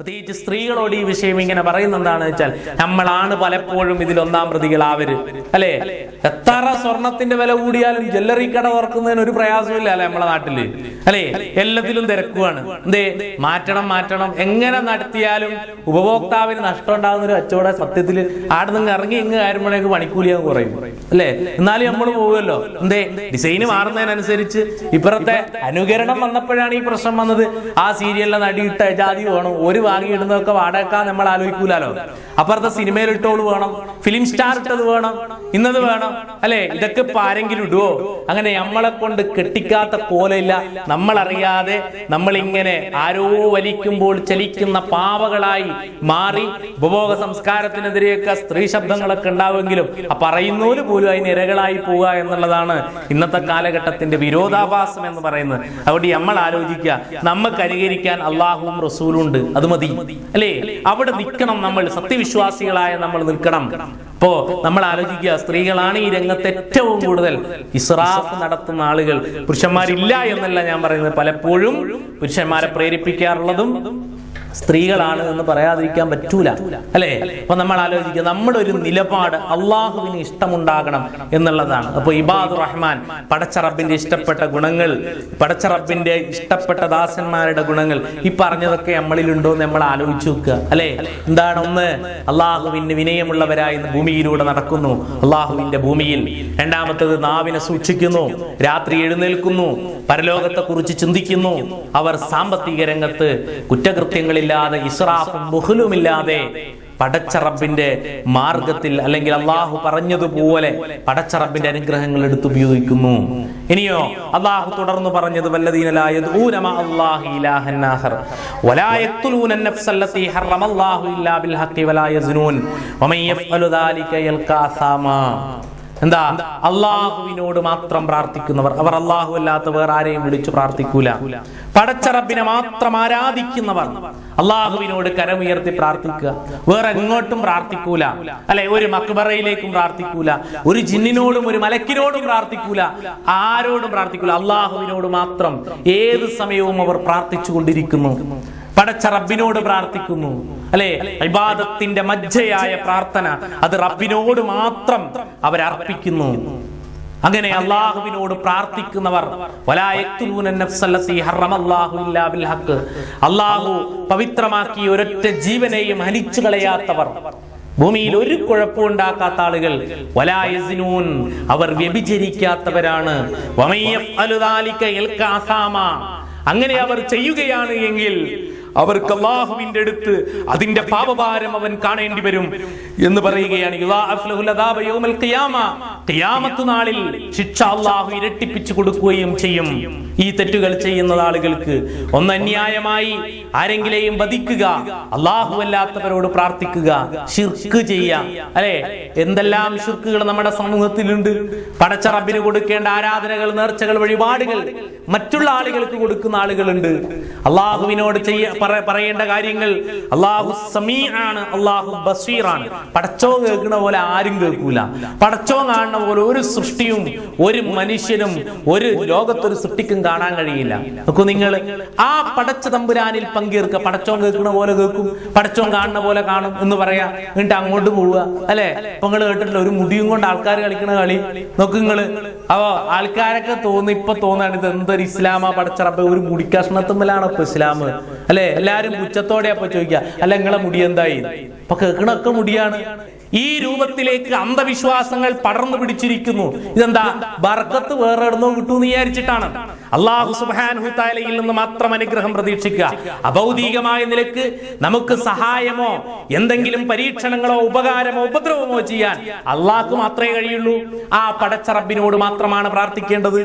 പ്രത്യേകിച്ച് സ്ത്രീകളോട് ഈ വിഷയം ഇങ്ങനെ പറയുന്നത് എന്താണെന്ന് വെച്ചാൽ, നമ്മളാണ് പലപ്പോഴും ഇതിൽ ഒന്നാം പ്രതികളാവര് അല്ലെ. എത്ര സ്വർണത്തിന്റെ വില കൂടിയാലും ജ്വല്ലറി കട തുറക്കുന്നതിന് ഒരു പ്രയാസമില്ല അല്ലെ നമ്മളെ നാട്ടില് അല്ലെ. എല്ലാത്തിലും തിരക്കുവാണ്. എന്തേ മാറ്റണം എങ്ങനെ നടത്തിയാലും ഉപഭോക്താവിന് നഷ്ടം ഉണ്ടാകുന്ന ഒരു കച്ചവട സത്യത്തില് ആടെ നിന്ന് ഇറങ്ങി ഇങ്ങ് കാര്യമ്പോഴേക്ക് പണിക്കൂലിയാൻ കുറയും അല്ലെ. എന്നാലും നമ്മൾ പോകുമല്ലോ. എന്തേ ഡിസൈന് മാറുന്നതിനനുസരിച്ച് ഇപ്പുറത്തെ അനുകരണം വന്നപ്പോഴാണ് ഈ പ്രശ്നം വന്നത്. ആ സീരിയലിലെ നടിയിട്ട ജാതി വേണം, ഒരു വാങ്ങിയിടുന്നതൊക്കെ വാടക നമ്മൾ ആലോചിക്കൂലോ. അപ്പുറത്തെ സിനിമയിൽ ഇട്ടോള് വേണം, ഫിലിം സ്റ്റാർ ഇട്ടത് വേണം, ഇന്നത് വേണം അല്ലെ. ഇതൊക്കെ ഇപ്പൊ ആരെങ്കിലും ഇടുവോ? അങ്ങനെ നമ്മളെ കൊണ്ട് കെട്ടിക്കാത്ത പോലെയില്ല. നമ്മളറിയാതെ നമ്മളിങ്ങനെ ആരോ വലിക്കുമ്പോൾ ചലിക്കുന്ന പാവകളായി മാറി ഉപഭോഗ സംസ്കാരത്തിനെതിരെയൊക്കെ സ്ത്രീ ശബ്ദങ്ങളൊക്കെ ഉണ്ടാവുമെങ്കിലും ആ പറയുന്നോര് പോലും അതിന് ഇരകളായി പോവുക എന്നുള്ളതാണ് ഇന്നത്തെ കാലഘട്ടത്തിന്റെ വിരോധാഭാസം എന്ന് പറയുന്നത്. അതുകൊണ്ട് നമ്മൾ ആലോചിക്കുക, നമുക്ക് അനുകരിക്കാൻ അള്ളാഹുവും റസൂലും ഉണ്ട്, അത് മതി അല്ലേ. അവിടെ നിൽക്കണം നമ്മൾ, സത്യവിശ്വാസികളായ നമ്മൾ നിൽക്കണം. ഇപ്പോ നമ്മൾ ആലോചിക്കുക, സ്ത്രീകളാണ് ഈ രംഗത്ത് ഏറ്റവും കൂടുതൽ ഇസ്രാഫ് നടത്തുന്ന ആളുകൾ. പുരുഷന്മാരില്ല എന്നല്ല ഞാൻ പറയുന്നത്, പലപ്പോഴും പുരുഷന്മാരെ പ്രേരിപ്പിക്കാറുള്ളതും സ്ത്രീകളാണ് എന്ന് പറയാതിരിക്കാൻ പറ്റൂല അല്ലെ. അപ്പൊ നമ്മൾ ആലോചിക്കുക, നമ്മുടെ ഒരു നിലപാട് അള്ളാഹുവിന് ഇഷ്ടമുണ്ടാകണം എന്നുള്ളതാണ്. അപ്പൊ ഇബാദുർ റഹ്മാൻ, പടച്ച റബ്ബിന്റെ ഇഷ്ടപ്പെട്ട ഗുണങ്ങൾ, പടച്ച റബ്ബിന്റെ ഇഷ്ടപ്പെട്ട ദാസന്മാരുടെ ഗുണങ്ങൾ, ഈ പറഞ്ഞതൊക്കെ നമ്മളിലുണ്ടോ എന്ന് നമ്മൾ ആലോചിച്ചു നോക്കുക അല്ലെ. എന്താണ്? ഒന്ന്, അള്ളാഹുവിന് വിനയമുള്ളവരായി ഭൂമിയിലൂടെ നടക്കുന്നു, അള്ളാഹുവിന്റെ ഭൂമിയിൽ. രണ്ടാമത്തേത്, നാവിനെ സൂക്ഷിക്കുന്നു, രാത്രി എഴുന്നേൽക്കുന്നു, പരലോകത്തെ കുറിച്ച് ചിന്തിക്കുന്നു. അവർ സാമ്പത്തിക രംഗത്ത് കുറ്റകൃത്യങ്ങളിൽ ഇസ്രാഫും ബുഖ്ലുമില്ലാതെ പടച്ച റബ്ബിന്റെ മാർഗത്തിൽ, അല്ലെങ്കിൽ അള്ളാഹു പറഞ്ഞതുപോലെ പടച്ച റബ്ബിന്റെ അനുഗ്രഹങ്ങൾ എടുത്തുപയോഗിക്കുന്നു. ഇനിയോ അള്ളാഹു തുടർന്ന് പറഞ്ഞത്, വല്ലദീന ലാ യദ്ഊന മഅല്ലാഹി ഇലാഹൻ ആഖർ വലാ യഖ്തുലൂന അൻ-നഫ്സ അല്ലതി ഹറമല്ലാഹു ഇല്ലാ ബിൽ ഹഖി വലാ യസ്നൂൻ വമൻ യഫ്അലു ദാലിക യൽഖാ അസാമാ. എന്താ? അള്ളാഹുവിനോട് മാത്രം പ്രാർത്ഥിക്കുന്നവർ, അവർ അള്ളാഹു അല്ലാത്ത വേറെ ആരെയും വിളിച്ചു പ്രാർത്ഥിക്കൂല. പടച്ച റബ്ബിനെ മാത്രം ആരാധിക്കുന്നവർ അള്ളാഹുവിനോട് കരമുയർത്തി പ്രാർത്ഥിക്കുക, വേറെ എങ്ങോട്ടും പ്രാർത്ഥിക്കൂല അല്ലെ. ഒരു മക്ബറയിലേക്കും പ്രാർത്ഥിക്കൂല, ഒരു ജിന്നിനോടും ഒരു മലക്കിനോടും പ്രാർത്ഥിക്കൂല, ആരോടും പ്രാർത്ഥിക്കൂല. അള്ളാഹുവിനോട് മാത്രം ഏത് സമയവും അവർ പ്രാർത്ഥിച്ചു കൊണ്ടിരിക്കുന്നു, പടച്ച റബ്ബിനോട് പ്രാർത്ഥിക്കുന്നു അല്ലെ. ഇബാദത്തിന്റെ മജ്ജയായ പ്രാർത്ഥന അത് റബ്ബിനോട് മാത്രം അവരർപ്പിക്കുന്നു. അങ്ങനെ അള്ളാഹുവിനോട് പ്രാർത്ഥിക്കുന്നവർ, അള്ളാഹു പവിത്രമാക്കിയ ഒരൊറ്റ ജീവനെയും ഹനിച്ചു കളയാത്തവർ, ഭൂമിയിൽ ഒരു കുഴപ്പവും ഉണ്ടാക്കാത്ത ആളുകൾ, വലാ യസ്നൂൻ, അവർ വ്യഭിചരിക്കാത്തവരാണ്. അങ്ങനെ അവർ ചെയ്യുകയാണ് എങ്കിൽ അവർക്ക് അല്ലാഹുവിന്റെ അടുത്ത് അതിന്റെ പാപഭാരം അവൻ കാണേണ്ടി വരും എന്ന് പറയുകയാണ്. ഖിയാമത്ത് നാളിൽ ശിക്ഷ അല്ലാഹു ഇരട്ടിപ്പിച്ചു കൊടുക്കുകയും ചെയ്യും ഈ തെറ്റുകൾ ചെയ്യുന്ന ആളുകൾക്ക്. ഒന്ന്, അന്യായമായി ആരെങ്കിലെയും വധിക്കുക, അല്ലാഹു അല്ലാത്തവരോട് പ്രാർത്ഥിക്കുക, ശിർക്ക് ചെയ്യുക അല്ലെ. എന്തെല്ലാം ശിർക്കുകൾ നമ്മുടെ സമൂഹത്തിലുണ്ട്. പടച്ച റബ്ബിന് കൊടുക്കേണ്ട ആരാധനകൾ, നേർച്ചകൾ, വഴിപാടുകൾ മറ്റുള്ള ആളുകൾക്ക് കൊടുക്കുന്ന ആളുകളുണ്ട്. അള്ളാഹുവിനോട് പറയേണ്ട കാര്യങ്ങൾ, അള്ളാഹു സമീആണ്, അള്ളാഹു ബസീറാണ്. പടച്ചോ കേൾക്കുന്ന പോലെ ആരും കേൾക്കൂല. പടച്ചോ കാണുന്ന പോലെ ഒരു സൃഷ്ടിയും ഒരു മനുഷ്യനും ഒരു ലോകത്തൊരു സൃഷ്ടിക്കും കാണാൻ കഴിയില്ല. നോക്കൂ നിങ്ങൾ, ആ പടച്ച തമ്പുരാനിൽ പങ്കേർക്കുക. പടച്ചോൻ കേൾക്കുന്ന പോലെ കേൾക്കും, പടച്ചോൻ കാണുന്ന പോലെ കാണും എന്ന് പറയാ, എന്നിട്ട് അങ്ങോട്ട് പോവുക അല്ലെ. അപ്പൊ നിങ്ങൾ കേട്ടിട്ടില്ല ഒരു മുടിയും കൊണ്ട് ആൾക്കാർ കളിക്കണ കളി? നോക്ക് നിങ്ങള്. അപ്പൊ ആൾക്കാരൊക്കെ ഇപ്പൊ തോന്നാണ് ഇത് എന്തൊരു ഇസ്ലാമാ പടച്ച റബ്ബേ, ഒരു മുടിക്കഷ്ണത്തുമ്മലാണോ ഇപ്പൊ ഇസ്ലാം അല്ലെ. എല്ലാരും പുച്ഛത്തോടെ അപ്പൊ ചോദിക്കുക, അല്ല നിങ്ങളെ മുടി എന്തായി? അപ്പൊ കേൾക്കണൊക്കെ മുടിയാണ്. ഈ രൂപത്തിലേക്ക് അന്ധവിശ്വാസങ്ങൾ പടർന്നു പിടിച്ചിരിക്കുന്നു. ഇതെന്താ? ബർക്കത്ത് വേറെ എവിടുന്നോ കിട്ടൂന്ന് വിചാരിച്ചിട്ടാണ്. അല്ലാഹു സുബ്ഹാനഹു തആലയിൽ നിന്ന് മാത്രം അനുഗ്രഹം പ്രതീക്ഷിക്കുക. അഭൗതികമായ നിലക്ക് നമുക്ക് സഹായമോ എന്തെങ്കിലും പരീക്ഷണങ്ങളോ ഉപകാരമോ ഉപദ്രവമോ ചെയ്യാൻ അള്ളാഹ്ക്ക് മാത്രമേ കഴിയുള്ളൂ. ആ പടച്ച റബ്ബിനോട് മാത്രമാണ് പ്രാർത്ഥിക്കേണ്ടത്.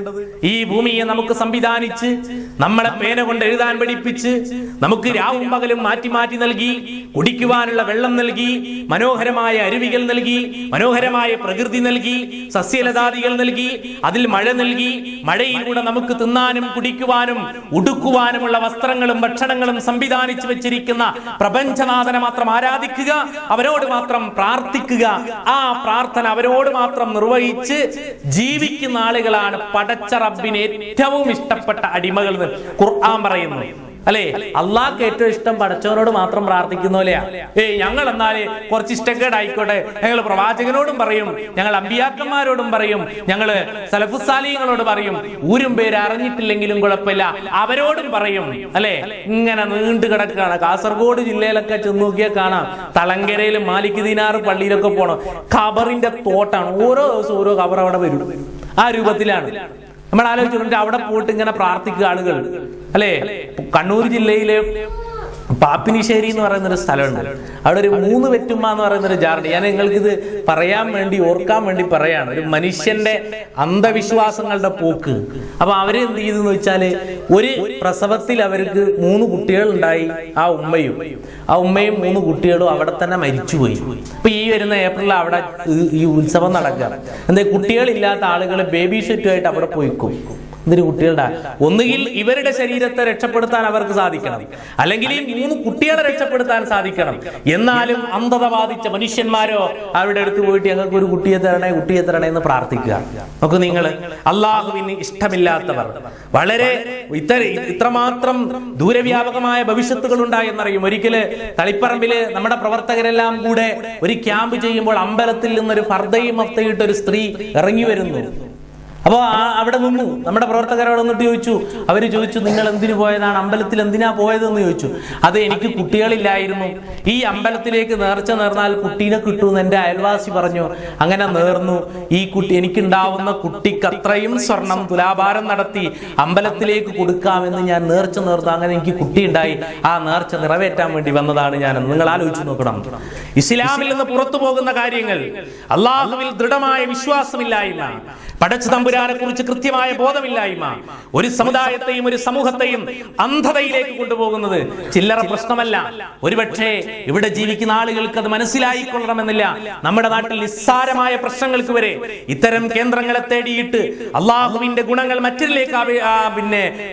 ഈ ഭൂമിയെ നമുക്ക് സംവിധാനിച്ച്, നമ്മളെ പേന കൊണ്ട് എഴുതാൻ പഠിപ്പിച്ച്, നമുക്ക് രാവും പകലും മാറ്റി മാറ്റി നൽകി, കുടിക്കുവാനുള്ള വെള്ളം നൽകി, മനോഹരമായ അരുവികൾ നൽകി, മനോഹരമായ പ്രകൃതി നൽകി, സസ്യലതാദികൾ നൽകി, അതിൽ മഴ നൽകി, മഴയിലൂടെ നമുക്ക് തിന്നാനും കുടിക്കുവാനും ഉടുക്കുവാനുമുള്ള വസ്ത്രങ്ങളും ഭക്ഷണങ്ങളും സംവിധാനിച്ചു വെച്ചിരിക്കുന്ന പ്രപഞ്ചനാഥനെ മാത്രം ആരാധിക്കുക, അവരോട് മാത്രം പ്രാർത്ഥിക്കുക. ആ പ്രാർത്ഥന അവരോട് മാത്രം നിർവഹിച്ച് ജീവിക്കുന്ന ആളുകളാണ് പടച്ച റബ്ബിന് ഏറ്റവും ഇഷ്ടപ്പെട്ട അടിമകൾ എന്ന് ഖുർആൻ പറയുന്നു. അല്ലെ? അള്ളാഹ്ക്ക് ഏറ്റവും ഇഷ്ടം പടച്ചവനോട് മാത്രം പ്രാർത്ഥിക്കുന്ന പോലെയാ. ഞങ്ങൾ എന്നാല് കുറച്ച് ഇഷ്ടക്കേട് ആയിക്കോട്ടെ, ഞങ്ങൾ പ്രവാചകനോടും പറയും, ഞങ്ങൾ അമ്പിയാക്കന്മാരോടും പറയും, ഞങ്ങള് സലഫുസാലികളോട് പറയും, ഊരും പേര് അറിഞ്ഞിട്ടില്ലെങ്കിലും കുഴപ്പമില്ല അവരോടും പറയും, അല്ലെ? ഇങ്ങനെ നീണ്ടു കിടക്കുകയാണ്. കാസർഗോഡ് ജില്ലയിലൊക്കെ ചെന്ന് നോക്കിയാൽ കാണാം, തളങ്കരയിലും മാലിക് ദീനാർ പള്ളിയിലൊക്കെ പോണം, ഖബറിന്റെ തോട്ടാണ്. ഓരോ ദിവസവും ഓരോ ഖബർ അവിടെ വരും. ആ രൂപത്തിലാണ്. നമ്മൾ ആലോചിച്ചിട്ടുണ്ട് അവിടെ പോയിട്ട് ഇങ്ങനെ പ്രാർത്ഥിക്കുക ആളുകൾ, അല്ലെ? കണ്ണൂർ ജില്ലയിലെ പാപ്പിനിശ്ശേരി എന്ന് പറയുന്ന ഒരു സ്ഥലമുണ്ട്. അവിടെ ഒരു 3 വെറ്റുമ്മ എന്ന് പറയുന്ന ഒരു ജാറുണ്ട്. ഞാൻ നിങ്ങൾക്കിത് പറയാൻ വേണ്ടി, ഓർക്കാൻ വേണ്ടി പറയാണ്. ഒരു മനുഷ്യന്റെ അന്ധവിശ്വാസങ്ങളുടെ പോക്ക്. അപ്പൊ അവര് എന്ത് ചെയ്തെന്ന് വെച്ചാല്, ഒരു പ്രസവത്തിൽ അവർക്ക് 3 കുട്ടികൾ ഉണ്ടായി. ആ ഉമ്മയും 3 കുട്ടികളും അവിടെ തന്നെ മരിച്ചുപോയി. അപ്പൊ ഈ വരുന്ന ഏപ്രിൽ അവിടെ ഈ ഉത്സവം നടക്കുക. എന്താ, കുട്ടികളില്ലാത്ത ആളുകൾ ബേബി ഷെറ്റുമായിട്ട് അവിടെ പോയിക്കും. ഇതിന് കുട്ടികളുടെ ഒന്നുകിൽ ഇവരുടെ ശരീരത്തെ രക്ഷപ്പെടുത്താൻ അവർക്ക് സാധിക്കണം, അല്ലെങ്കിൽ ഈ 3 കുട്ടികളെ രക്ഷപ്പെടുത്താൻ സാധിക്കണം. എന്നാലും അന്ധത ബാധിച്ച മനുഷ്യന്മാരോ അവരുടെ അടുത്ത് പോയിട്ട് ഞങ്ങൾക്ക് ഒരു കുട്ടിയെ തരണേ എന്ന് പ്രാർത്ഥിക്കുക. നോക്കൂ നിങ്ങൾ, അള്ളാഹുവിന് ഇഷ്ടമില്ലാത്തവർ വളരെ ഇത്രമാത്രം ദൂരവ്യാപകമായ ഭവിഷ്യത്തുകൾ ഉണ്ടായെന്നറിയും. ഒരിക്കല് തളിപ്പറമ്പില് നമ്മുടെ പ്രവർത്തകരെല്ലാം കൂടെ ഒരു ക്യാമ്പ് ചെയ്യുമ്പോൾ അമ്പലത്തിൽ നിന്നൊരു ഫർദയും മഫ്തയിട്ട് ഒരു സ്ത്രീ ഇറങ്ങി വരുന്നു. അപ്പൊ അവിടെ നിന്നു നമ്മുടെ പ്രവർത്തകരോട് വന്നിട്ട് ചോദിച്ചു. അവര് ചോദിച്ചു, നിങ്ങൾ എന്തിനു പോയതാണ്, അമ്പലത്തിൽ എന്തിനാ പോയതെന്ന് ചോദിച്ചു. അത് എനിക്ക് കുട്ടികളില്ലായിരുന്നു, ഈ അമ്പലത്തിലേക്ക് നേർച്ച നേർന്നാൽ കുട്ടീനെ കിട്ടുമെന്ന് എന്റെ അയൽവാസി പറഞ്ഞു. അങ്ങനെ നേർന്നു. ഈ കുട്ടി, എനിക്കുണ്ടാവുന്ന കുട്ടിക്ക് അത്രയും സ്വർണം തുലാഭാരം നടത്തി അമ്പലത്തിലേക്ക് കൊടുക്കാമെന്ന് ഞാൻ നേർച്ച നേർന്നു. അങ്ങനെ എനിക്ക് കുട്ടി ഉണ്ടായി. ആ നേർച്ച നിറവേറ്റാൻ വേണ്ടി വന്നതാണ് ഞാൻ. നിങ്ങൾ ആലോചിച്ച് നോക്കണം. ഇസ്ലാമിൽ നിന്ന് പുറത്തു പോകുന്ന കാര്യങ്ങൾ, അള്ളാഹുവിൽ ദൃഢമായ വിശ്വാസമില്ലായ്മ, പടച്ച തമ്പുരാനെ കുറിച്ച് കൃത്യമായ ബോധമില്ലായ്മ ഒരു സമുദായത്തെയും ഒരു സമൂഹത്തെയും അന്ധതയിലേക്ക് കൊണ്ടുപോകുന്നത് ചില്ലറ പ്രശ്നമല്ല. ഒരുപക്ഷെ ഇവിടെ ജീവിക്കുന്ന ആളുകൾക്ക് അത് മനസ്സിലായിക്കൊള്ളണമെന്നില്ല. നമ്മുടെ നാട്ടിൽ നിസ്സാരമായ പ്രശ്നങ്ങൾക്ക് വരെ ഇത്തരം കേന്ദ്രങ്ങളെ തേടിയിട്ട് അള്ളാഹുവിന്റെ ഗുണങ്ങൾ മറ്റൊരിലേക്ക്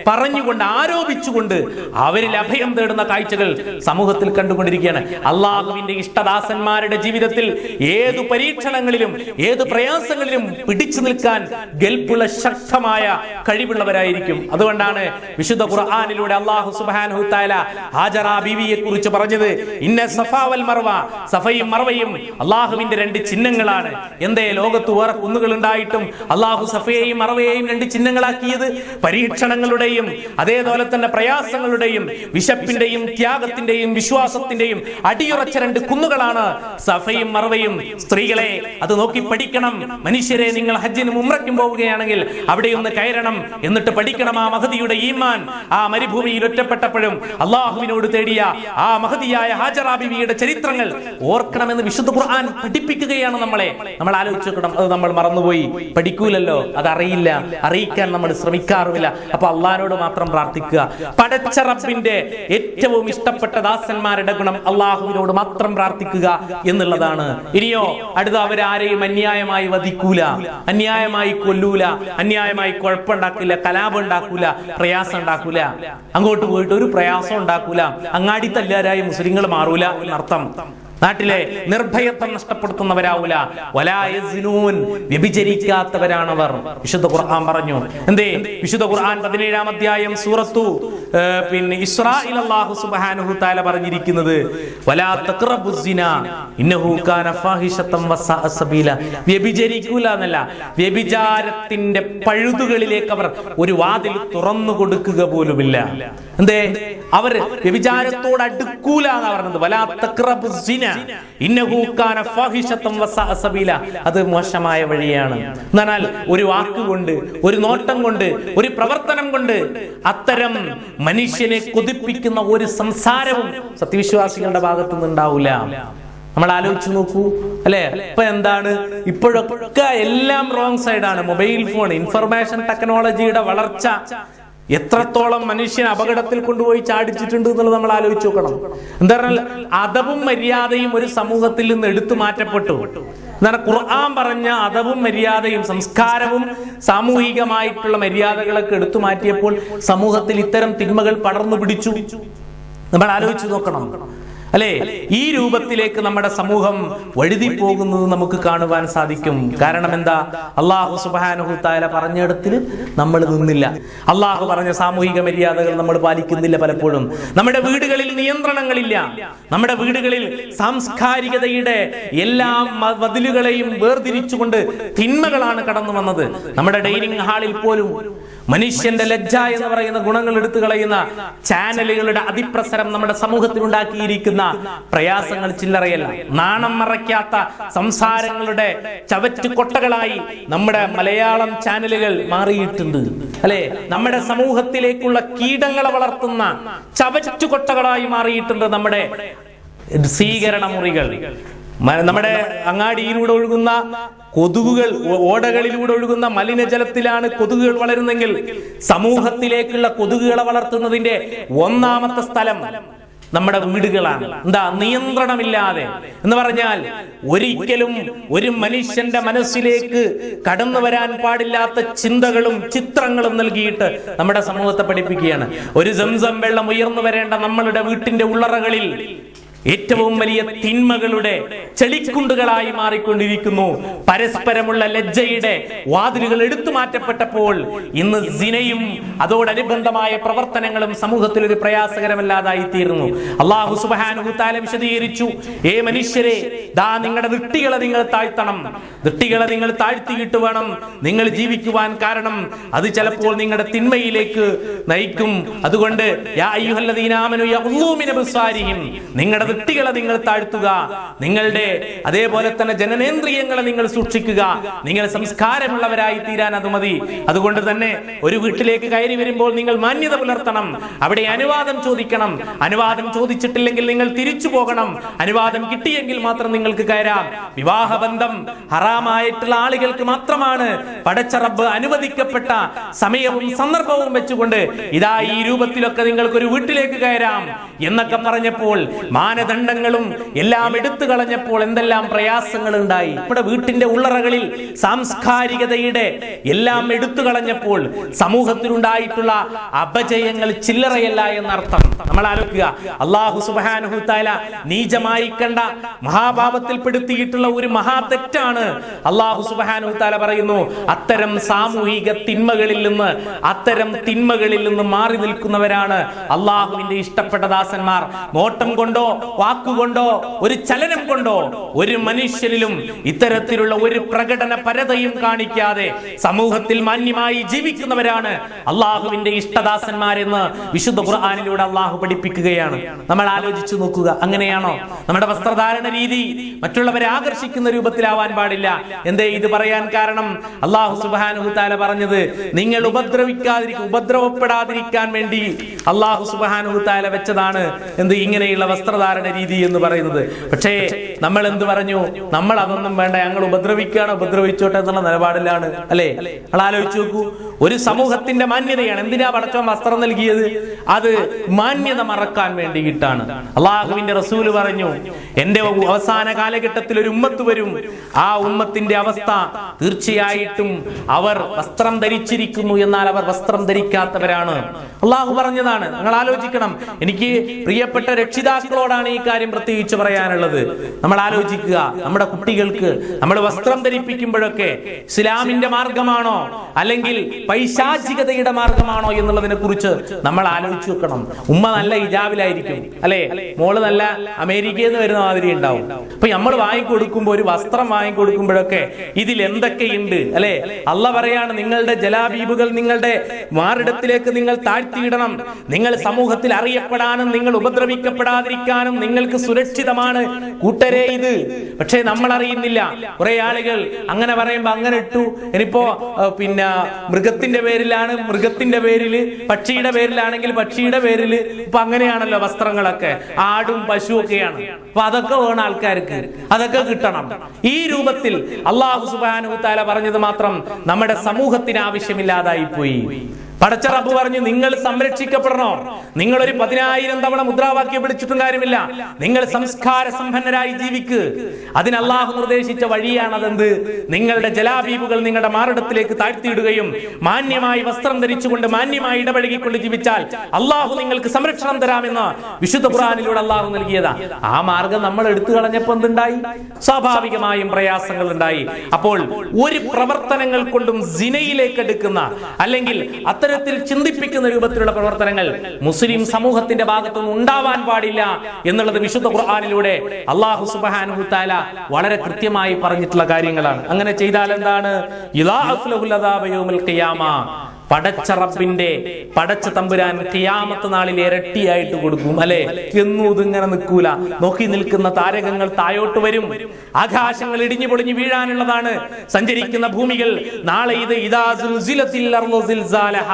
പറഞ്ഞുകൊണ്ട്, ആരോപിച്ചുകൊണ്ട് അവരിൽ അഭയം തേടുന്ന കാഴ്ചകൾ സമൂഹത്തിൽ കണ്ടുകൊണ്ടിരിക്കുകയാണ്. അള്ളാഹുവിന്റെ ഇഷ്ടദാസന്മാരുടെ ജീവിതത്തിൽ ഏതു പരീക്ഷണങ്ങളിലും ഏതു പ്രയാസങ്ങളിലും പിടിച്ചു നിൽക്കാൻ ഗൽപ്പുള്ള ശക്തമായ കഴിവുള്ളവരായിരിക്കും. അതുകൊണ്ടാണ് വിശുദ്ധ ഖുർആനിലൂടെ അല്ലാഹു സുബ്ഹാനഹു തആല ഹാജറ ബീവിയെ കുറിച്ച് പറഞ്ഞത്, ഇന്ന സഫാ വൽ മർവ, സഫയും മർവയും അല്ലാഹുവിന്റെ 2 ചിഹ്നങ്ങളാണ്. എന്തേ ലോകത്ത് വേറെ കുന്നുകൾ ഉണ്ടായിട്ടും അല്ലാഹു സഫയെയും മർവയെയും 2 ചിഹ്നങ്ങളാക്കിയത്? പരീക്ഷണങ്ങളുടെയും അതേപോലെ തന്നെ പ്രയാസങ്ങളുടെയും വിശപ്പിന്റെയും ത്യാഗത്തിന്റെയും വിശ്വാസത്തിന്റെയും അടിയുറച്ച 2 കുന്നുകളാണ് സഫയും മർവയും. സ്ത്രീകളെ അത് നോക്കി പഠിക്കണം. മനുഷ്യരെ, നിങ്ങൾ ഹജ്ജിന് ഉംറയ്ക്കും പോവുകയാണെങ്കിൽ അവിടെ ഒന്ന് കയറണം, എന്നിട്ട് പഠിക്കണം ആ മഹദിയുടെ ഈമാൻ. ആ മരുഭൂമിയിൽ ഒറ്റപ്പെട്ടപ്പോഴും അള്ളാഹുവിനോട് തേടിയ ആ മഹദിയായ ഹാജറ ബീവിയുടെ ചരിത്രങ്ങൾ ഓർക്കണമെന്ന് വിശുദ്ധ ഖുർആൻ പഠിപ്പിക്കുകയാണ് നമ്മളെ. നമ്മൾ ആലോചിക്കണം, അത് നമ്മൾ മറന്നുപോയി, പഠിക്കൂലല്ലോ, അതറിയില്ല, അറിയിക്കാൻ നമ്മൾ ശ്രമിക്കാറുമില്ല. അപ്പൊ അള്ളാഹിനോട് മാത്രം പ്രാർത്ഥിക്കുക. പടച്ച റബ്ബിന്റെ ഏറ്റവും ഇഷ്ടപ്പെട്ട ദാസന്മാരുടെ ഗുണം അള്ളാഹുവിനോട് മാത്രം പ്രാർത്ഥിക്കുക എന്നുള്ളതാണ്. ഇനിയോ അടുത്ത, അവരാരെയും അന്യായമായി വധിക്കൂല, അന്യായമായി കൊല്ലൂല, അന്യായമായി കുഴപ്പമുണ്ടാക്കില്ല, കലാപം ഉണ്ടാക്കൂല, പ്രയാസം ഉണ്ടാക്കൂല. അങ്ങോട്ട് പോയിട്ട് ഒരു പ്രയാസം ഉണ്ടാക്കൂല. അങ്ങാടി തല്ലുകാരായി മുസ്ലിങ്ങൾ മാറൂല എന്നർത്ഥം. നാട്ടിലെ നിർഭയത്വം നഷ്ടപ്പെടുത്തുന്നവരാവൂല. വലാ യസ്നൂൻ, വ്യഭിചരിക്കാത്തവരാണവർ. വിശുദ്ധ ഖുർആൻ പറഞ്ഞു. എന്തേ? വിശുദ്ധ ഖുർആൻ 17-ാം അധ്യായം സൂറത്തു ഇസ്രായിൽ അല്ലാഹു സുബ്ഹാനഹു തആല പറഞ്ഞിരിക്കുന്നത്, വലാ തഖറബുസ്സിനാ ഇന്നഹു കാന ഫാഹിശതൻ വസാഅ സബീല. വ്യഭിചരിക്കൂല എന്നല്ല, വ്യഭിചാരത്തിന്റെ പഴുതുകളിലേക്ക് അവർ ഒരു വാതിൽ തുറന്നു കൊടുക്കുക പോലുമില്ല. എന്തേ? അവർ വ്യഭിചാരത്തോട് അടുക്കൂല എന്നാ പറഞ്ഞത്. വലാ തഖറബുസ്സിന ഇന്നഹു കാന ഫാഹിശതൻ വസാഅ സബീല. അത് മോശമായ വഴിയാണ്. എന്നാൽ ഒരു വാക്കുകൊണ്ട്, ഒരു നോട്ടം കൊണ്ട്, ഒരു പ്രവർത്തനം കൊണ്ട് അത്തരം മനുഷ്യനെ കൊതിപ്പിക്കുന്ന ഒരു സംസാരവും സത്യവിശ്വാസികളുടെ ഭാഗത്തു നിന്നുണ്ടാവില്ല. നമ്മൾ ആലോചിച്ച് നോക്കൂ, അല്ലെ? ഇപ്പൊ എന്താണ്, ഇപ്പോഴൊക്കെ എല്ലാം റോങ് സൈഡാണ്. മൊബൈൽ ഫോൺ, ഇൻഫർമേഷൻ ടെക്നോളജിയുടെ വളർച്ച എത്രത്തോളം മനുഷ്യൻ അപകടത്തിൽ കൊണ്ടുപോയി ചാടിച്ചിട്ടുണ്ട് എന്നുള്ളത് നമ്മൾ ആലോചിച്ച് നോക്കണം. എന്താ പറഞ്ഞാൽ അദബും മര്യാദയും ഒരു സമൂഹത്തിൽ നിന്ന് എടുത്തു മാറ്റപ്പെട്ടു. എന്താണ് ഖുർആൻ പറഞ്ഞ അദബും മര്യാദയും സംസ്കാരവും സാമൂഹികമായിട്ടുള്ള മര്യാദകളൊക്കെ എടുത്തു മാറ്റിയപ്പോൾ സമൂഹത്തിൽ ഇത്തരം തിന്മകൾ പടർന്നു പിടിച്ചു. നമ്മൾ ആലോചിച്ച് നോക്കണം. അല്ലെ? ഈ രൂപത്തിലേക്ക് നമ്മുടെ സമൂഹം വഴുതി പോകുന്നത് നമുക്ക് കാണുവാൻ സാധിക്കും. കാരണം എന്താ? അല്ലാഹു സുബ്ഹാനഹു തആല പറഞ്ഞിടത്തിൽ നമ്മൾ നിന്നില്ല. അല്ലാഹു പറഞ്ഞ സാമൂഹിക മര്യാദകൾ നമ്മൾ പാലിക്കുന്നില്ല. പലപ്പോഴും നമ്മുടെ വീടുകളിൽ നിയന്ത്രണങ്ങളില്ല. നമ്മുടെ വീടുകളിൽ സാംസ്കാരികതയുടെ എല്ലാ മതിലുകളെയും വേർതിരിച്ചുകൊണ്ട് തിന്മകളാണ് കടന്നു വന്നത്. നമ്മുടെ ഡൈനിങ് ഹാളിൽ പോലും മനുഷ്യന്റെ ലജ്ജ എന്ന് പറയുന്ന ഗുണങ്ങൾ എടുത്തു കളയുന്ന ചാനലുകളുടെ അതിപ്രസരം നമ്മുടെ സമൂഹത്തിൽ ഉണ്ടാക്കിയിരിക്കുന്ന പ്രയാസങ്ങൾ ചില്ലറയല്ല. നാണം മറയ്ക്കാത്ത സംസാരങ്ങളുടെ ചവറ്റുകൊട്ടകളായി നമ്മുടെ മലയാളം ചാനലുകൾ മാറിയിട്ടുണ്ട്. അല്ലെ? നമ്മുടെ സമൂഹത്തിലേക്കുള്ള കീടങ്ങളെ വളർത്തുന്ന ചവറ്റുകൊട്ടകളായി മാറിയിട്ടുണ്ട് നമ്മുടെ സ്വീകരണ മുറികൾ. നമ്മുടെ അങ്ങാടിയിലൂടെ ഒഴുകുന്ന കൊതുകുകൾ, ഓടകളിലൂടെ ഒഴുകുന്ന മലിനജലത്തിലാണ് കൊതുകുകൾ വളരുന്നെങ്കിൽ സമൂഹത്തിലേക്കുള്ള കൊതുകുകളെ വളർത്തുന്നതിന്റെ ഒന്നാമത്തെ സ്ഥലം നമ്മുടെ വീടുകളാണ്. എന്താ? നിയന്ത്രണമില്ലാതെ എന്ന് പറഞ്ഞാൽ ഒരിക്കലും ഒരു മനുഷ്യന്റെ മനസ്സിലേക്ക് കടന്നു വരാൻ പാടില്ലാത്ത ചിന്തകളും ചിത്രങ്ങളും നൽകിയിട്ട് നമ്മുടെ സമൂഹത്തെ പഠിപ്പിക്കുകയാണ്. ഒരു സംസം വെള്ളം ഉയർന്നു വരേണ്ട നമ്മളുടെ വീട്ടിന്റെ ഉള്ളറകളിൽ ഏറ്റവും വലിയ തിന്മകളുടെ ചെളിക്കുണ്ടുകളായി മാറിക്കൊണ്ടിരിക്കുന്നു. പരസ്പരമുള്ള ലജ്ജയുടെ വാതിലുകൾ എടുത്തു മാറ്റപ്പെട്ടപ്പോൾ ഇന്ന് സിനയും അതോടനുബന്ധമായ പ്രവർത്തനങ്ങളും സമൂഹത്തിൽ ഒരു പ്രയാസകരമല്ലാതായി തീർന്നു. അല്ലാഹു സുബ്ഹാനഹു തആല വിശദീകരിച്ചു, ഏ മനുഷ്യരെ, ദാ നിങ്ങളുടെ ദൃഷ്ടികളെ നിങ്ങൾ താഴ്ത്തണം. ദൃഷ്ടികളെ നിങ്ങൾ താഴ്ത്തിയിട്ട് വേണം നിങ്ങൾ ജീവിക്കുവാൻ. കാരണം അത് ചിലപ്പോൾ നിങ്ങളുടെ തിന്മയിലേക്ക് നയിക്കും. അതുകൊണ്ട് യാ അയ്യുഹല്ലദീന ആമനൂ യഗ്ളൂ മിൻ അബ്സാരിഹിം, നിങ്ങളുടെ ദൃഷ്ടികളെ നിങ്ങൾ താഴ്ത്തുക. നിങ്ങളുടെ അതേപോലെ തന്നെ ജനനേന്ദ്രിയങ്ങളെ നിങ്ങൾ സൂക്ഷിക്കുക. നിങ്ങൾ സംസ്കാരമുള്ളവരായി തീരാൻ അത് മതി. അതുകൊണ്ട് തന്നെ ഒരു വീട്ടിലേക്ക് കയറി വരുമ്പോൾ നിങ്ങൾ മാന്യത പുലർത്തണം. അവിടെ അനുവാദം ചോദിക്കണം. അനുവാദം ചോദിച്ചിട്ടില്ലെങ്കിൽ നിങ്ങൾ തിരിച്ചു പോകണം. അനുവാദം കിട്ടിയെങ്കിൽ മാത്രം നിങ്ങൾക്ക് കയറാം. വിവാഹബന്ധം ഹറാമായിട്ടുള്ള ആളുകൾക്ക് മാത്രമാണ് പടച്ച റബ്ബ് അനുവദിക്കപ്പെട്ട സമയവും സന്ദർഭവും വെച്ചുകൊണ്ട് ഇതാ ഈ രൂപത്തിലൊക്കെ നിങ്ങൾക്ക് ഒരു വീട്ടിലേക്ക് കയറാം എന്നൊക്കെ പറഞ്ഞപ്പോൾ മാനദണ്ഡങ്ങളും എല്ലാം എടുത്തു കളഞ്ഞപ്പോൾ എന്തെല്ലാം പ്രയാസങ്ങൾ ഉണ്ടായി. നമ്മുടെ വീട്ടിന്റെ ഉള്ളറകളിൽ സാംസ്കാരികതയുടെ എല്ലാം എടുത്തു കളഞ്ഞപ്പോൾ സമൂഹത്തിലുണ്ടായിട്ടുള്ള അപജയങ്ങൾ ചില്ലറയല്ല എന്നർത്ഥം. നമ്മൾ ആലോചിക്കുക, അല്ലാഹു സുബ്ഹാനഹു തആല നീചമായി കണ്ട മഹാപാപത്തിൽപ്പെടുത്തിയിട്ടുള്ള ഒരു മഹാ തെറ്റാണ്. അല്ലാഹു സുബ്ഹാനഹു തആല പറയുന്നു, അത്തരം സാമൂഹിക തിന്മകളിൽ നിന്ന് മാറി നിൽക്കുന്നവരാണ് അല്ലാഹുവിന്റെ ഇഷ്ടപ്പെട്ട ദാസന്മാർ. നോട്ടം കൊണ്ടോ വാക്കുകൊണ്ടോ ഒരു ചലനം കൊണ്ടോ ഒരു മനുഷ്യരിലും ഇത്തരത്തിലുള്ള ഒരു പ്രകടന പരതയും കാണിക്കാതെ സമൂഹത്തിൽ മാന്യമായി ജീവിക്കുന്നവരാണ് അള്ളാഹുവിന്റെ ഇഷ്ടദാസന്മാരെന്ന് വിശുദ്ധ ഖുർആനിലൂടെ അള്ളാഹു പഠിപ്പിക്കുകയാണ്. നമ്മൾ ആലോചിച്ചു നോക്കുക, അങ്ങനെയാണോ? നമ്മുടെ വസ്ത്രധാരണ രീതി മറ്റുള്ളവരെ ആകർഷിക്കുന്ന രൂപത്തിലാവാൻ പാടില്ല. എന്തേ ഇത് പറയാൻ കാരണം? അള്ളാഹു സുബ്ഹാനഹു തആല പറഞ്ഞത് നിങ്ങൾ ഉപദ്രവപ്പെടാതിരിക്കാൻ വേണ്ടി അള്ളാഹു സുബ്ഹാനഹു തആല വെച്ചതാണ് എന്ത് ഇങ്ങനെയുള്ള വസ്ത്രധാരണ രീതി എന്ന് പറയുന്നത്. പക്ഷേ നമ്മൾ എന്ത് പറഞ്ഞു? നമ്മൾ അതൊന്നും വേണ്ട, ഞങ്ങൾ ഉപദ്രവിച്ചോട്ടെ എന്നുള്ള നിലപാടിലാണ്. അല്ലെ? നമ്മൾ ആലോചിച്ച് നോക്കൂ, ഒരു സമൂഹത്തിന്റെ മാന്യതയാണ്. എന്തിനാ പടച്ചോൻ വസ്ത്രം നൽകിയത്? അത് മാന്യത മറക്കാൻ വേണ്ടിയിട്ടാണ്. അള്ളാഹുവിന്റെ റസൂല് പറഞ്ഞു, എന്റെ അവസാന കാലഘട്ടത്തിൽ ഒരു ഉമ്മത്ത് വരും, ആ ഉമ്മത്തിന്റെ അവസ്ഥ തീർച്ചയായിട്ടും അവർ വസ്ത്രം ധരിച്ചിരിക്കുന്നു, എന്നാൽ അവർ വസ്ത്രം ധരിക്കാത്തവരാണ്. അള്ളാഹു പറഞ്ഞതാണ്. നിങ്ങൾ ആലോചിക്കണം. എനിക്ക് പ്രിയപ്പെട്ട രക്ഷിതാക്കളോടാണ് ഈ കാര്യം പ്രത്യേകിച്ച് പറയാനുള്ളത്. നമ്മൾ ആലോചിക്കുക, നമ്മുടെ കുട്ടികൾക്ക് നമ്മൾ വസ്ത്രം ധരിപ്പിക്കുമ്പോഴൊക്കെ ഇസ്ലാമിന്റെ മാർഗമാണോ അല്ലെങ്കിൽ പൈശാചികതയുടെ മാർഗമാണോ എന്നുള്ളതിനെ കുറിച്ച് നമ്മൾ ആലോചിച്ച് വെക്കണം. ഉമ്മ നല്ല ഹിജാബിലായിരിക്കും, അല്ലെ? മോള് നല്ല അമേരിക്കയിൽ നിന്ന് വരുന്ന മാതിരി ഉണ്ടാവും. അപ്പൊ നമ്മൾ വാങ്ങിക്കൊടുക്കുമ്പോ, ഒരു വസ്ത്രം വാങ്ങിക്കൊടുക്കുമ്പോഴൊക്കെ ഇതിൽ എന്തൊക്കെയുണ്ട്, അല്ലെ? അള്ളാഹ് പറയാണ്, നിങ്ങളുടെ ജലാബീബുകൾ നിങ്ങളുടെ മാറിടത്തിലേക്ക് നിങ്ങൾ താഴ്ത്തിയിടണം. നിങ്ങൾ സമൂഹത്തിൽ അറിയപ്പെടാനും നിങ്ങൾ ഉപദ്രവിക്കപ്പെടാതിരിക്കാനും നിങ്ങൾക്ക് സുരക്ഷിതമാണ് കൂട്ടരെ ഇത്. പക്ഷേ നമ്മൾ അറിയുന്നില്ല. കുറെ ആളുകൾ അങ്ങനെ പറയുമ്പോ അങ്ങനെ ഇട്ടു, ഇനിയിപ്പോ പിന്നെ മൃഗത്തിന്റെ പേരിലാണ് മൃഗത്തിന്റെ പേരില്, പക്ഷിയുടെ പേരിലാണെങ്കിൽ പക്ഷിയുടെ പേരില്. ഇപ്പൊ അങ്ങനെയാണല്ലോ വസ്ത്രങ്ങളൊക്കെ, ആടും പശുവൊക്കെയാണ്. അപ്പൊ അതൊക്കെ വേണം ആൾക്കാർക്ക്, അതൊക്കെ കിട്ടണം. ഈ രൂപത്തിൽ അല്ലാഹു സുബ്ഹാനഹു വ തആല പറഞ്ഞത് മാത്രം നമ്മുടെ സമൂഹത്തിന് ആവശ്യമില്ലാതായി പോയി. പടച്ച റബ്ബ് പറഞ്ഞു, നിങ്ങൾ സംരക്ഷിക്കപ്പെടണോ? നിങ്ങൾ ഒരു 10,000 തവണ മുദ്രാവാക്യം പിടിച്ചിട്ടും കാര്യമില്ല. നിങ്ങൾ സംസ്കാര സമ്പന്നരായി ജീവിക്ക്. അതിന് അല്ലാഹു നിർദ്ദേശിച്ച വഴിയാണ് അതെന്ത്? നിങ്ങളുടെ ജലാബീബുകൾ നിങ്ങളുടെ മാറിടത്തിലേക്ക് താഴ്ത്തിയിടുകയും മാന്യമായി വസ്ത്രം ധരിച്ചുകൊണ്ട് മാന്യമായി ഇടപഴകിക്കൊണ്ട് ജീവിച്ചാൽ അല്ലാഹു നിങ്ങൾക്ക് സംരക്ഷണം തരാമെന്ന് വിശുദ്ധ ഖുർആനിലൂടെ അല്ലാഹു നൽകിയതാ. ആ മാർഗം നമ്മൾ എടുത്തു കളഞ്ഞപ്പോൾ എന്തുണ്ടായി? സ്വാഭാവികമായും പ്രയാസങ്ങൾ ഉണ്ടായി. അപ്പോൾ ഒരു പ്രവർത്തനങ്ങൾ കൊണ്ടും സിനയിലേക്ക് എടുക്കുന്ന അല്ലെങ്കിൽ അത്തരത്തിൽ ചിന്തിപ്പിക്കുന്ന രൂപത്തിലുള്ള പ്രവർത്തനങ്ങൾ മുസ്ലിം സമൂഹത്തിന്റെ ഭാഗത്തുനിന്ന് ഉണ്ടാവാൻ പാടില്ല എന്നുള്ളത് വിശുദ്ധ ഖുർആനിലൂടെ അല്ലാഹു സുബ്ഹാനഹു വ തആല വളരെ കൃത്യമായി പറഞ്ഞിട്ടുള്ള കാര്യങ്ങളാണ്. അങ്ങനെ ചെയ്താൽ എന്താണ്? യുദാഅഫുൽ അദാബ യൗമുൽ ഖിയാമ. പടച്ച റബ്ബിന്റെ പടച്ച തമ്പുരാൻ ഖിയാമത്ത് നാളിൽ ഇരട്ടിയായിട്ട് കൊടുക്കും. അല്ലെ, എന്നും ഇതിങ്ങനെ നിൽക്കൂല. നോക്കി നിൽക്കുന്ന താരകങ്ങൾ തായോട്ട് വരും. ആകാശങ്ങൾ ഇടിഞ്ഞു പൊളിഞ്ഞു വീഴാനുള്ളതാണ്. സഞ്ചരിക്കുന്ന ഭൂമികൾ നാളെ ഇത് ഇദാ സുൽസിലത്തിൽ അർളു സിൽസാലഹ,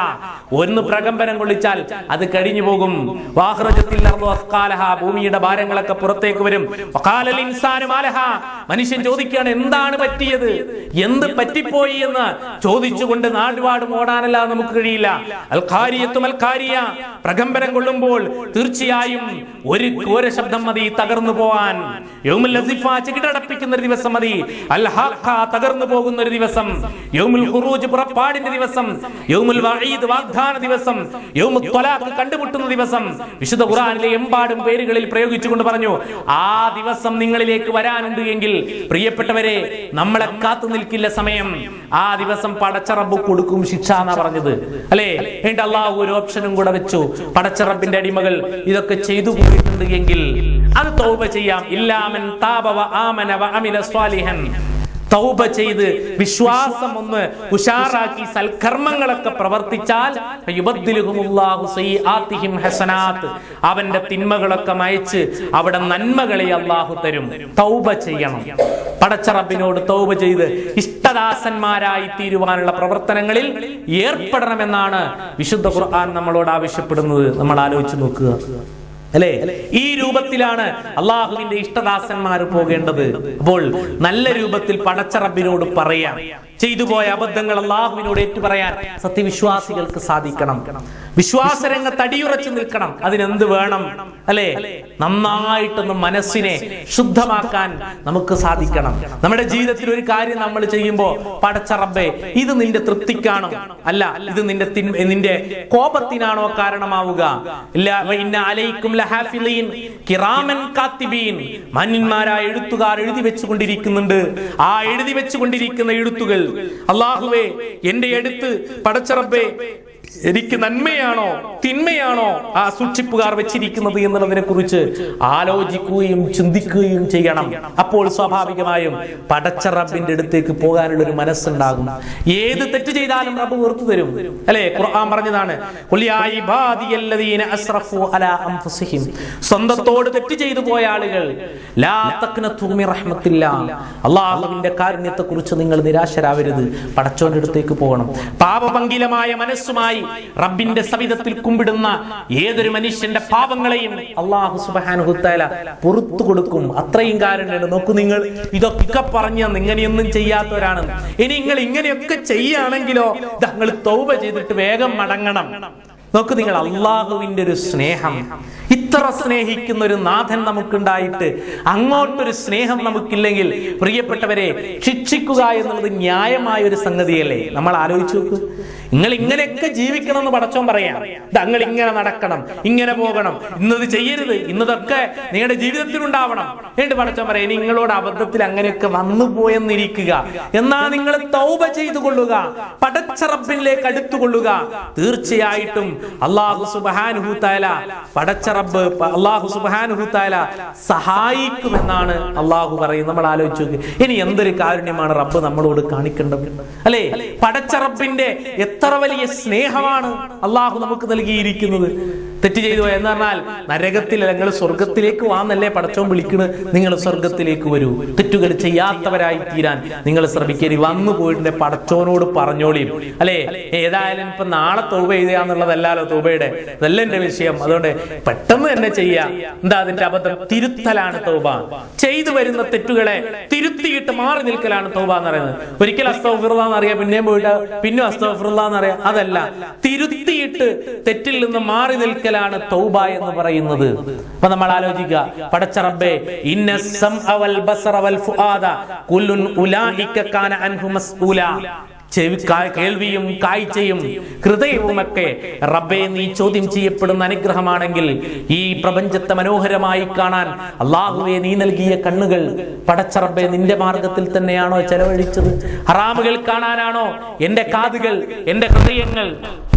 ഒന്ന് പ്രകമ്പനം കൊള്ളിച്ചാൽ അത് കഴിഞ്ഞു പോകും. വാഖറജത്തിൽ അർളു അസ്ഖാലഹ, ഭൂമിയുടെ ഭാരങ്ങളൊക്കെ പുറത്തേക്ക് വരും. വഖാലൽ ഇൻസാനു മാലഹ, മനുഷ്യൻ ചോദിക്കുകയാണ് എന്താണ് പറ്റിയത്, എന്ത് പറ്റിപ്പോയി എന്ന് ചോദിച്ചുകൊണ്ട് നാടുവാടും ഓടാനല്ല നമുക്ക് കഴിയില്ല. പ്രകമ്പനം കൊള്ളുമ്പോൾ തീർച്ചയായും ഒരു ഘോര ശബ്ദം മതി തകർന്നു പോവാൻ. യൗമുൽ അസിഫ, ചികിടടപ്പിക്കുന്ന ഒരു ദിവസം മതി. അൽ ഹഖ, തകർന്നു പോകുന്ന ഒരു ദിവസം. യൗമുൽ ഖുറൂജ്, പുറപ്പാടിന്റെ ദിവസം. യൗമുൽ വഈദ്, വാഗ്ദാന ദിവസം. യൗമുൽ ത്വലാഖ്, കണ്ടുമുട്ടുന്ന ദിവസം. വിശുദ്ധ ഖുർആനിലെ എമ്പാടും പേരുകളിൽ പ്രയോഗിച്ചുകൊണ്ട് പറഞ്ഞു, ആ ദിവസം നിങ്ങളിലേക്ക് വരാനുണ്ട് എങ്കിൽ പ്രിയപ്പെട്ടവരെ, നമ്മളെ കാത്തു നിൽക്കില്ല സമയം. ആ ദിവസം പടച്ച റബ്ബ് കൊടുക്കും ശിക്ഷ എന്നാ പറഞ്ഞത്. അല്ലെ, എന്നിട്ട് അല്ലാഹു ഒരു ഓപ്ഷനും കൂടെ വെച്ചു. പടച്ച റബ്ബിന്റെ അടിമകൾ ഇതൊക്കെ ചെയ്തു പോയിട്ടുണ്ട് എങ്കിൽ അത് തൗബ ചെയ്യാം. ഇല്ലാമൻ താബ വ ആമന വ അമില സ്വാലിഹൻ, തൗബ ചെയ്ത് വിശ്വാസം ഒന്ന് ഉഷാറാക്കി സൽക്കർമ്മങ്ങളൊക്കെ പ്രവർത്തിച്ചാൽ അവന്റെ തിന്മകളൊക്കെ മായ്ച്ച് അവിടെ നന്മകളെ അല്ലാഹു തരും. തൗബ ചെയ്യണം. പടച്ച റബ്ബിനോട് തൗബ ചെയ്ത് ഇഷ്ടദാസന്മാരായി തീരുവാനുള്ള പ്രവർത്തനങ്ങളിൽ ഏർപ്പെടണമെന്നാണ് വിശുദ്ധ ഖുർആൻ നമ്മളോട് ആവശ്യപ്പെടുന്നത്. നമ്മൾ ആലോചിച്ച് നോക്കുക. അല്ലെ, ഈ രൂപത്തിലാണ് അള്ളാഹുവിന്റെ ഇഷ്ടദാസന്മാർ പോകേണ്ടത്. അപ്പോൾ നല്ല രൂപത്തിൽ പടച്ച റബ്ബിനോട് പറയാം. ചെയ്തുപോയ അബദ്ധങ്ങൾ അള്ളാഹുവിനോട് ഏറ്റുപറയാൻ സത്യവിശ്വാസികൾക്ക് സാധിക്കണം. വിശ്വാസരംഗത്ത് അടിയുറച്ചു നിൽക്കണം. അതിനെന്ത് വേണം? അല്ലെ, നന്നായിട്ടൊന്ന് മനസ്സിനെ ശുദ്ധമാക്കാൻ നമുക്ക് സാധിക്കണം. നമ്മുടെ ജീവിതത്തിൽ ഒരു കാര്യം നമ്മൾ ചെയ്യുമ്പോൾ പടച്ച റബ്ബേ, ഇത് നിന്റെ തൃപ്തിക്കാണോ, അല്ല ഇത് നിന്റെ കോപത്തിനാണോ കാരണമാവുക? മാന്യന്മാരായ എഴുത്തുകാർ എഴുതി വെച്ചുകൊണ്ടിരിക്കുന്നുണ്ട്. ആ എഴുതി വെച്ചുകൊണ്ടിരിക്കുന്ന എഴുത്തുകൾ അല്ലാഹുവേ എന്റെ അടുത്ത് പടച്ച റബ്ബേ എനിക്ക് നന്മയാണോ തിന്മയാണോ ആ സൂക്ഷിപ്പുകാർ വെച്ചിരിക്കുന്നത് എന്നുള്ളതിനെ കുറിച്ച് ആലോചിക്കുകയും ചിന്തിക്കുകയും ചെയ്യണം. അപ്പോൾ സ്വാഭാവികമായും പടച്ച റബ്ബിന്റെ അടുത്തേക്ക് പോകാനുള്ള ഒരു മനസ്സുണ്ടാകും. ഏത് തെറ്റ് ചെയ്താലും റബ്ബ് ഓർത്തു തരും. അല്ലെ, ഖുർആൻ പറഞ്ഞതാണ്, സ്വന്തത്തോട് തെറ്റ് ചെയ്തു പോയ ആളുകൾ അല്ലാഹുവിന്റെ കാരുണ്യത്തെ കുറിച്ച് നിങ്ങൾ നിരാശരാവരുത്. പടച്ചോന്റെ അടുത്തേക്ക് പോകണം. പാപപങ്കിലമായ മനസ്സുമായി റബ്ബിന്റെ സവിധത്തിൽ കുമ്പിടുന്ന ഏതൊരു മനുഷ്യന്റെ പാപങ്ങളെയും അല്ലാഹു സുബ്ഹാനഹു വ തആല പുറത്തു കൊടുക്കും. അത്രയും കാരണമാണ്. നോക്കൂ, നിങ്ങൾ ഇതൊക്കെ പറഞ്ഞ ഇങ്ങനെയൊന്നും ചെയ്യാത്തവരാണ്. ഇനി നിങ്ങൾ ഇങ്ങനെയൊക്കെ ചെയ്യുകയാണെങ്കിലോ നിങ്ങൾ തൗബ ചെയ്തിട്ട് വേഗം മടങ്ങണം. നോക്കൂ, നിങ്ങൾ അള്ളാഹുവിന്റെ ഒരു സ്നേഹം, ഇത്ര സ്നേഹിക്കുന്ന ഒരു നാഥൻ നമുക്കുണ്ടായിട്ട് അങ്ങോട്ടൊരു സ്നേഹം നമുക്കില്ലെങ്കിൽ പ്രിയപ്പെട്ടവരെ, ശിക്ഷിക്കുക എന്നുള്ളത് ന്യായമായ ഒരു സംഗതിയല്ലേ? നമ്മൾ ആലോചിച്ചു നോക്കൂ. നിങ്ങൾ ഇങ്ങനെയൊക്കെ ജീവിക്കണം എന്ന് പടച്ചോൻ പറയാം. നിങ്ങൾ ഇങ്ങനെ നടക്കണം, ഇങ്ങനെ പോകണം, ഇന്നത് ചെയ്യരുത്, ഇന്നതൊക്കെ നിങ്ങളുടെ ജീവിതത്തിൽ ഉണ്ടാവണം. എന്നിട്ട് പടച്ചോൻ പറയാം, നിങ്ങളോട് അബദ്ധത്തിൽ അങ്ങനെയൊക്കെ വന്നു പോയെന്നിരിക്കുക, എന്നാ നിങ്ങൾ തൗബ ചെയ്തു കൊള്ളുക, പടച്ച റബ്ബിലേക്ക് അടുത്തുകൊള്ളുക. തീർച്ചയായിട്ടും അല്ലാഹു സുബ്ഹാനഹു തആല പടച്ച റബ്ബ് അല്ലാഹു സുബ്ഹാനഹു തആല സഹായിക്കുമെന്നാണ് അല്ലാഹു പറയുന്നത്. നമ്മൾ ആലോചിച്ചു നോക്ക്. ഇനി എന്തൊരു കാരുണ്യമാണ് റബ്ബ് നമ്മളോട് കാണിക്കേണ്ടത്, അല്ലെ? പടച്ച റബ്ബിന്റെ എത്ര വലിയ സ്നേഹമാണ് അല്ലാഹു നമുക്ക് നൽകിയിരിക്കുന്നത്. തെറ്റ് ചെയ്തു എന്ന് പറഞ്ഞാൽ നരകത്തിൽ നിങ്ങൾ സ്വർഗത്തിലേക്ക് വാന്നല്ലേ പടച്ചോൻ വിളിക്കണ്, നിങ്ങൾ സ്വർഗത്തിലേക്ക് വരൂ, തെറ്റുകൾ ചെയ്യാത്തവരായി തീരാൻ നിങ്ങൾ ശ്രമിക്കരുത്. വന്നു പോയിട്ട് പടച്ചോനോട് പറഞ്ഞോളിയും അല്ലെ. ഏതായാലും ഇപ്പൊ നാളെ തൗബ ചെയ്യാന്നുള്ളതല്ലോ തൗബയുടെ, അതല്ല എന്റെ വിഷയം. അതുകൊണ്ട് പെട്ടെന്ന് തന്നെ ചെയ്യാം. എന്താ അതിന്റെ അബദ്ധം? തിരുത്തലാണ് തൗബ. ചെയ്തു വരുന്ന തെറ്റുകളെ തിരുത്തിയിട്ട് മാറി നിൽക്കലാണ് തൗബ എന്ന് പറയുന്നത്. ഒരിക്കൽ അസ്തഗ്ഫിറുല്ലാഹ് എന്നറിയാം, പിന്നെയും പോയിട്ട് പിന്നെ അസ്തഗ്ഫിറുല്ലാഹ് എന്നറിയാം, അതല്ല. തിരുത്തിയിട്ട് തെറ്റിൽ നിന്ന് മാറി നിൽക്കലാണ് തൗബ എന്ന് പറയുന്നത്. അപ്പൊ നമ്മൾ ആലോചിക്കുക, പടച്ച റബ്ബേ, ഇന്ന സംഅ വൽ ബസറ വൽ ഫുആദ കുല്ലുൻ ഉലൈക കാന അൻഹു മസ്ഊല. കേൾവിയും കാഴ്ചയും ഹൃദയവുമൊക്കെ റബ്ബേ നീ ചോദ്യം ചെയ്യപ്പെടുന്ന അനുഗ്രഹമാണെങ്കിൽ ഈ പ്രപഞ്ചത്തെ മനോഹരമായി കാണാൻ അല്ലാഹുവേ നീ നൽകിയ കണ്ണുകൾ പടച്ച റബ്ബേ നിന്റെ മാർഗത്തിൽ തന്നെയാണോ ചെലവഴിച്ചത്? ഹറാമുകൾ കാണാനാണോ എന്റെ കാതുകൾ, എന്റെ ഹൃദയങ്ങൾ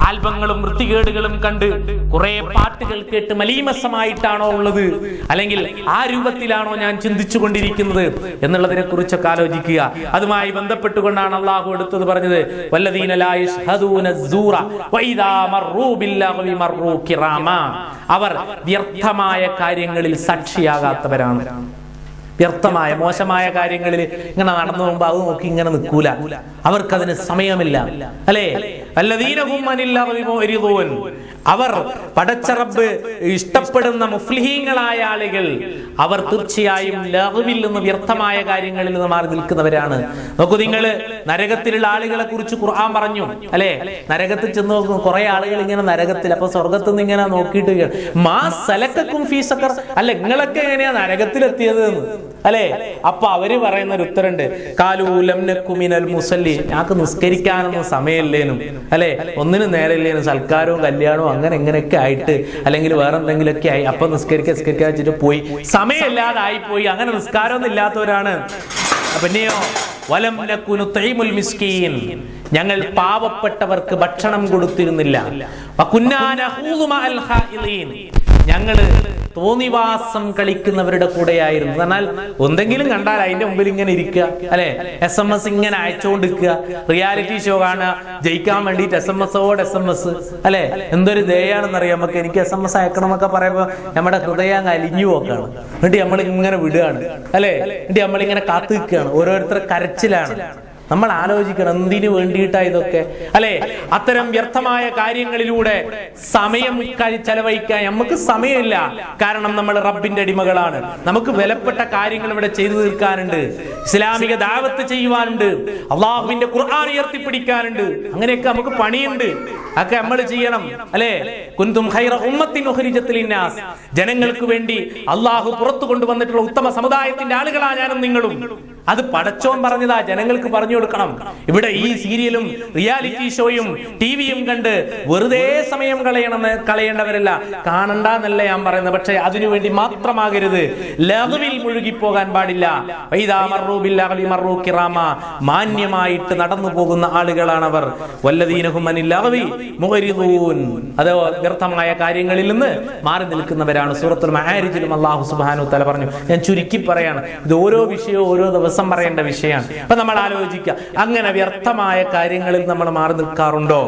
ആൽബങ്ങളും വൃത്തികേടുകളും കണ്ട് കുറെ പാട്ടുകൾ കേട്ട് മലീമസമായിട്ടാണോ ഉള്ളത്? അല്ലെങ്കിൽ ആ രൂപത്തിലാണോ ഞാൻ ചിന്തിച്ചു കൊണ്ടിരിക്കുന്നത് എന്നുള്ളതിനെ കുറിച്ചൊക്കെ ആലോചിക്കുക. അതുമായി ബന്ധപ്പെട്ടുകൊണ്ടാണ് അള്ളാഹു എടുത്തത് പറഞ്ഞത്, വല്ലദീന ലാ യശ്ഹദൂന അസ്സൂറ വഇദാ മർറൂ ബില്ലഗ്വി മർറൂ കിറാമാ. അവർ വ്യർത്ഥമായ കാര്യങ്ങളിൽ സാക്ഷിയാകാത്തവരാണ്. വ്യർത്ഥമായ മോശമായ കാര്യങ്ങളിൽ ഇങ്ങനെ നടന്നു പോകുമ്പോ അത് നോക്കി ഇങ്ങനെ നിൽക്കൂല, അവർക്കതിന് സമയമില്ല അല്ലെ. അവർ പടച്ച റബ്ബ് ഇഷ്ടപ്പെടുന്ന മുഫ്ലിഹീങ്ങളായ ആളുകൾ, അവർ തീർച്ചയായും ലഗ്വിൽ നിന്ന് വ്യർത്ഥമായ കാര്യങ്ങളിൽ നിന്ന് മാറി നിൽക്കുന്നവരാണ്. നോക്കൂ, നിങ്ങൾ നരകത്തിലുള്ള ആളുകളെ കുറിച്ച് ഖുർആൻ പറഞ്ഞു അല്ലെ. നരകത്തിൽ ചെന്ന് നോക്കും കുറെ ആളുകൾ ഇങ്ങനെ നരകത്തിൽ, അപ്പൊ സ്വർഗത്തിൽ നിന്ന് ഇങ്ങനെ നോക്കിയിട്ട് മാ സലക്കക്കും ഫീ സഖർ, അല്ല നിങ്ങളൊക്കെ എങ്ങനെയാ നരകത്തിലെത്തിയത് അല്ലെ. അപ്പൊ അവര് പറയുന്ന ഒരു ഉത്തരണ്ട്, കാലൂ ലം നകു മിനൽ മുസല്ലി, ഞങ്ങൾക്ക് നിസ്കരിക്കാനൊന്നും സമയമില്ലേനും അല്ലെ, ഒന്നിനും നേരമില്ലേനും, സൽക്കാരവും കല്യാണവും അങ്ങനെ എങ്ങനെയൊക്കെ ആയിട്ട്, അല്ലെങ്കിൽ വേറെ എന്തെങ്കിലുമൊക്കെ ആയി, അപ്പൊ നിസ്കരിക്കാൻ വെച്ചിട്ട് പോയി, സമയമില്ലാതായി പോയി, അങ്ങനെ നിസ്കാരമൊന്നും ഇല്ലാത്തവരാണ്. പിന്നെയോ വലം നകു നുത്ഇമുൽ മിസ്കീൻ, ഞങ്ങൾ പാവപ്പെട്ടവർക്ക് ഭക്ഷണം കൊടുത്തിരുന്നില്ല. വകുന്നാ നഖൂദു മഅൽ ഖായിലീൻ, ഞങ്ങള് തോന്നിവാസം കളിക്കുന്നവരുടെ കൂടെയായിരുന്നു. എന്നാൽ എന്തെങ്കിലും കണ്ടാൽ അതിന്റെ മുമ്പിൽ ഇങ്ങനെ ഇരിക്കുക അല്ലെ, SMS ഇങ്ങനെ അയച്ചുകൊണ്ടിരിക്കുക, റിയാലിറ്റി ഷോ കാണുക, ജയിക്കാൻ വേണ്ടിയിട്ട് SMS അല്ലെ. എന്തൊരു ദയാണെന്നറിയാം നമുക്ക്. എനിക്ക് SMS അയക്കണം എന്നൊക്കെ പറയുമ്പോ നമ്മുടെ ഹൃദയം അലിഞ്ഞു പോക്കാണ്. എന്നിട്ട് നമ്മൾ ഇങ്ങനെ വിടുകയാണ് അല്ലെ, എന്നിട്ട് നമ്മളിങ്ങനെ കാത്തു നിൽക്കുകയാണ്, ഓരോരുത്തർ കരച്ചിലാണ്. നമ്മൾ ആലോചിക്കണം എന്തിനു വേണ്ടിയിട്ടാ ഇതൊക്കെ അല്ലെ. അത്തരം വ്യർത്ഥമായ കാര്യങ്ങളിലൂടെ സമയം ചെലവഴിക്കാൻ നമുക്ക് സമയമില്ല. കാരണം നമ്മൾ റബ്ബിന്റെ അടിമകളാണ്. നമുക്ക് വിലപ്പെട്ട കാര്യങ്ങൾ ഇവിടെ ചെയ്തു തീർക്കാനുണ്ട്, ഇസ്ലാമിക ദഅവത്ത് ചെയ്യുവാനുണ്ട്, അള്ളാഹുവിന്റെ ഖുർആൻ ഉയർത്തിപ്പിടിക്കാനുണ്ട്. അങ്ങനെയൊക്കെ നമുക്ക് പണിയുണ്ട്, അതൊക്കെ നമ്മൾ ചെയ്യണം അല്ലെ. കുന്തും ഖൈറ ഉമ്മത്തിൻ ഉഖ്രിജത് ലിന്നാസ്, ജനങ്ങൾക്ക് വേണ്ടി അള്ളാഹു പുറത്തു കൊണ്ടുവന്നിട്ടുള്ള ഉത്തമ സമുദായത്തിന്റെ ആളുകളാ ഞാനും നിങ്ങളും. അത് പടച്ചോൻ പറഞ്ഞതാ, ജനങ്ങൾക്ക് പറഞ്ഞു കൊടുക്കണം. ഇവിടെ ഈ സീരിയലും റിയാലിറ്റി ഷോയും ടിവിയും കണ്ട് വെറുതെ സമയം കളയേണ്ടവരല്ല, കാണണ്ടെന്നല്ല ഞാൻ പറയുന്നത്. പക്ഷെ അതിനുവേണ്ടി മാത്രമാകരുത്, ലഗ്വിൽ മുഴുകിപ്പോകാൻ പാടില്ല. വൈദാ മർറൂ ബില്ലഗ്വി മർറൂ കിറാമാ, മാന്യമായിട്ട് നടന്നു പോകുന്ന ആളുകളാണവർ. വല്ലദീനഹും അനിൽ ലഗ്വി മുഅ്രിദൂൻ, അത് വ്യർത്ഥമായ കാര്യങ്ങളിൽ നിന്ന് മാറി നിൽക്കുന്നവരാണ്. സൂറത്തുൽ മആരിജിലും അല്ലാഹു സുബ്ഹാനഹു വ തആല പറഞ്ഞു. ഞാൻ ചുരുക്കി പറയാണ്, ഇത് ഓരോ വിഷയവും ഓരോ ദിവസം പറയേണ്ട വിഷയമാണ്. അപ്പൊ നമ്മൾ ആലോചിക്കുക, അങ്ങനെ വ്യർത്ഥമായ കാര്യങ്ങളിൽ നമ്മൾ മാറി നിൽക്കാറുണ്ടോ?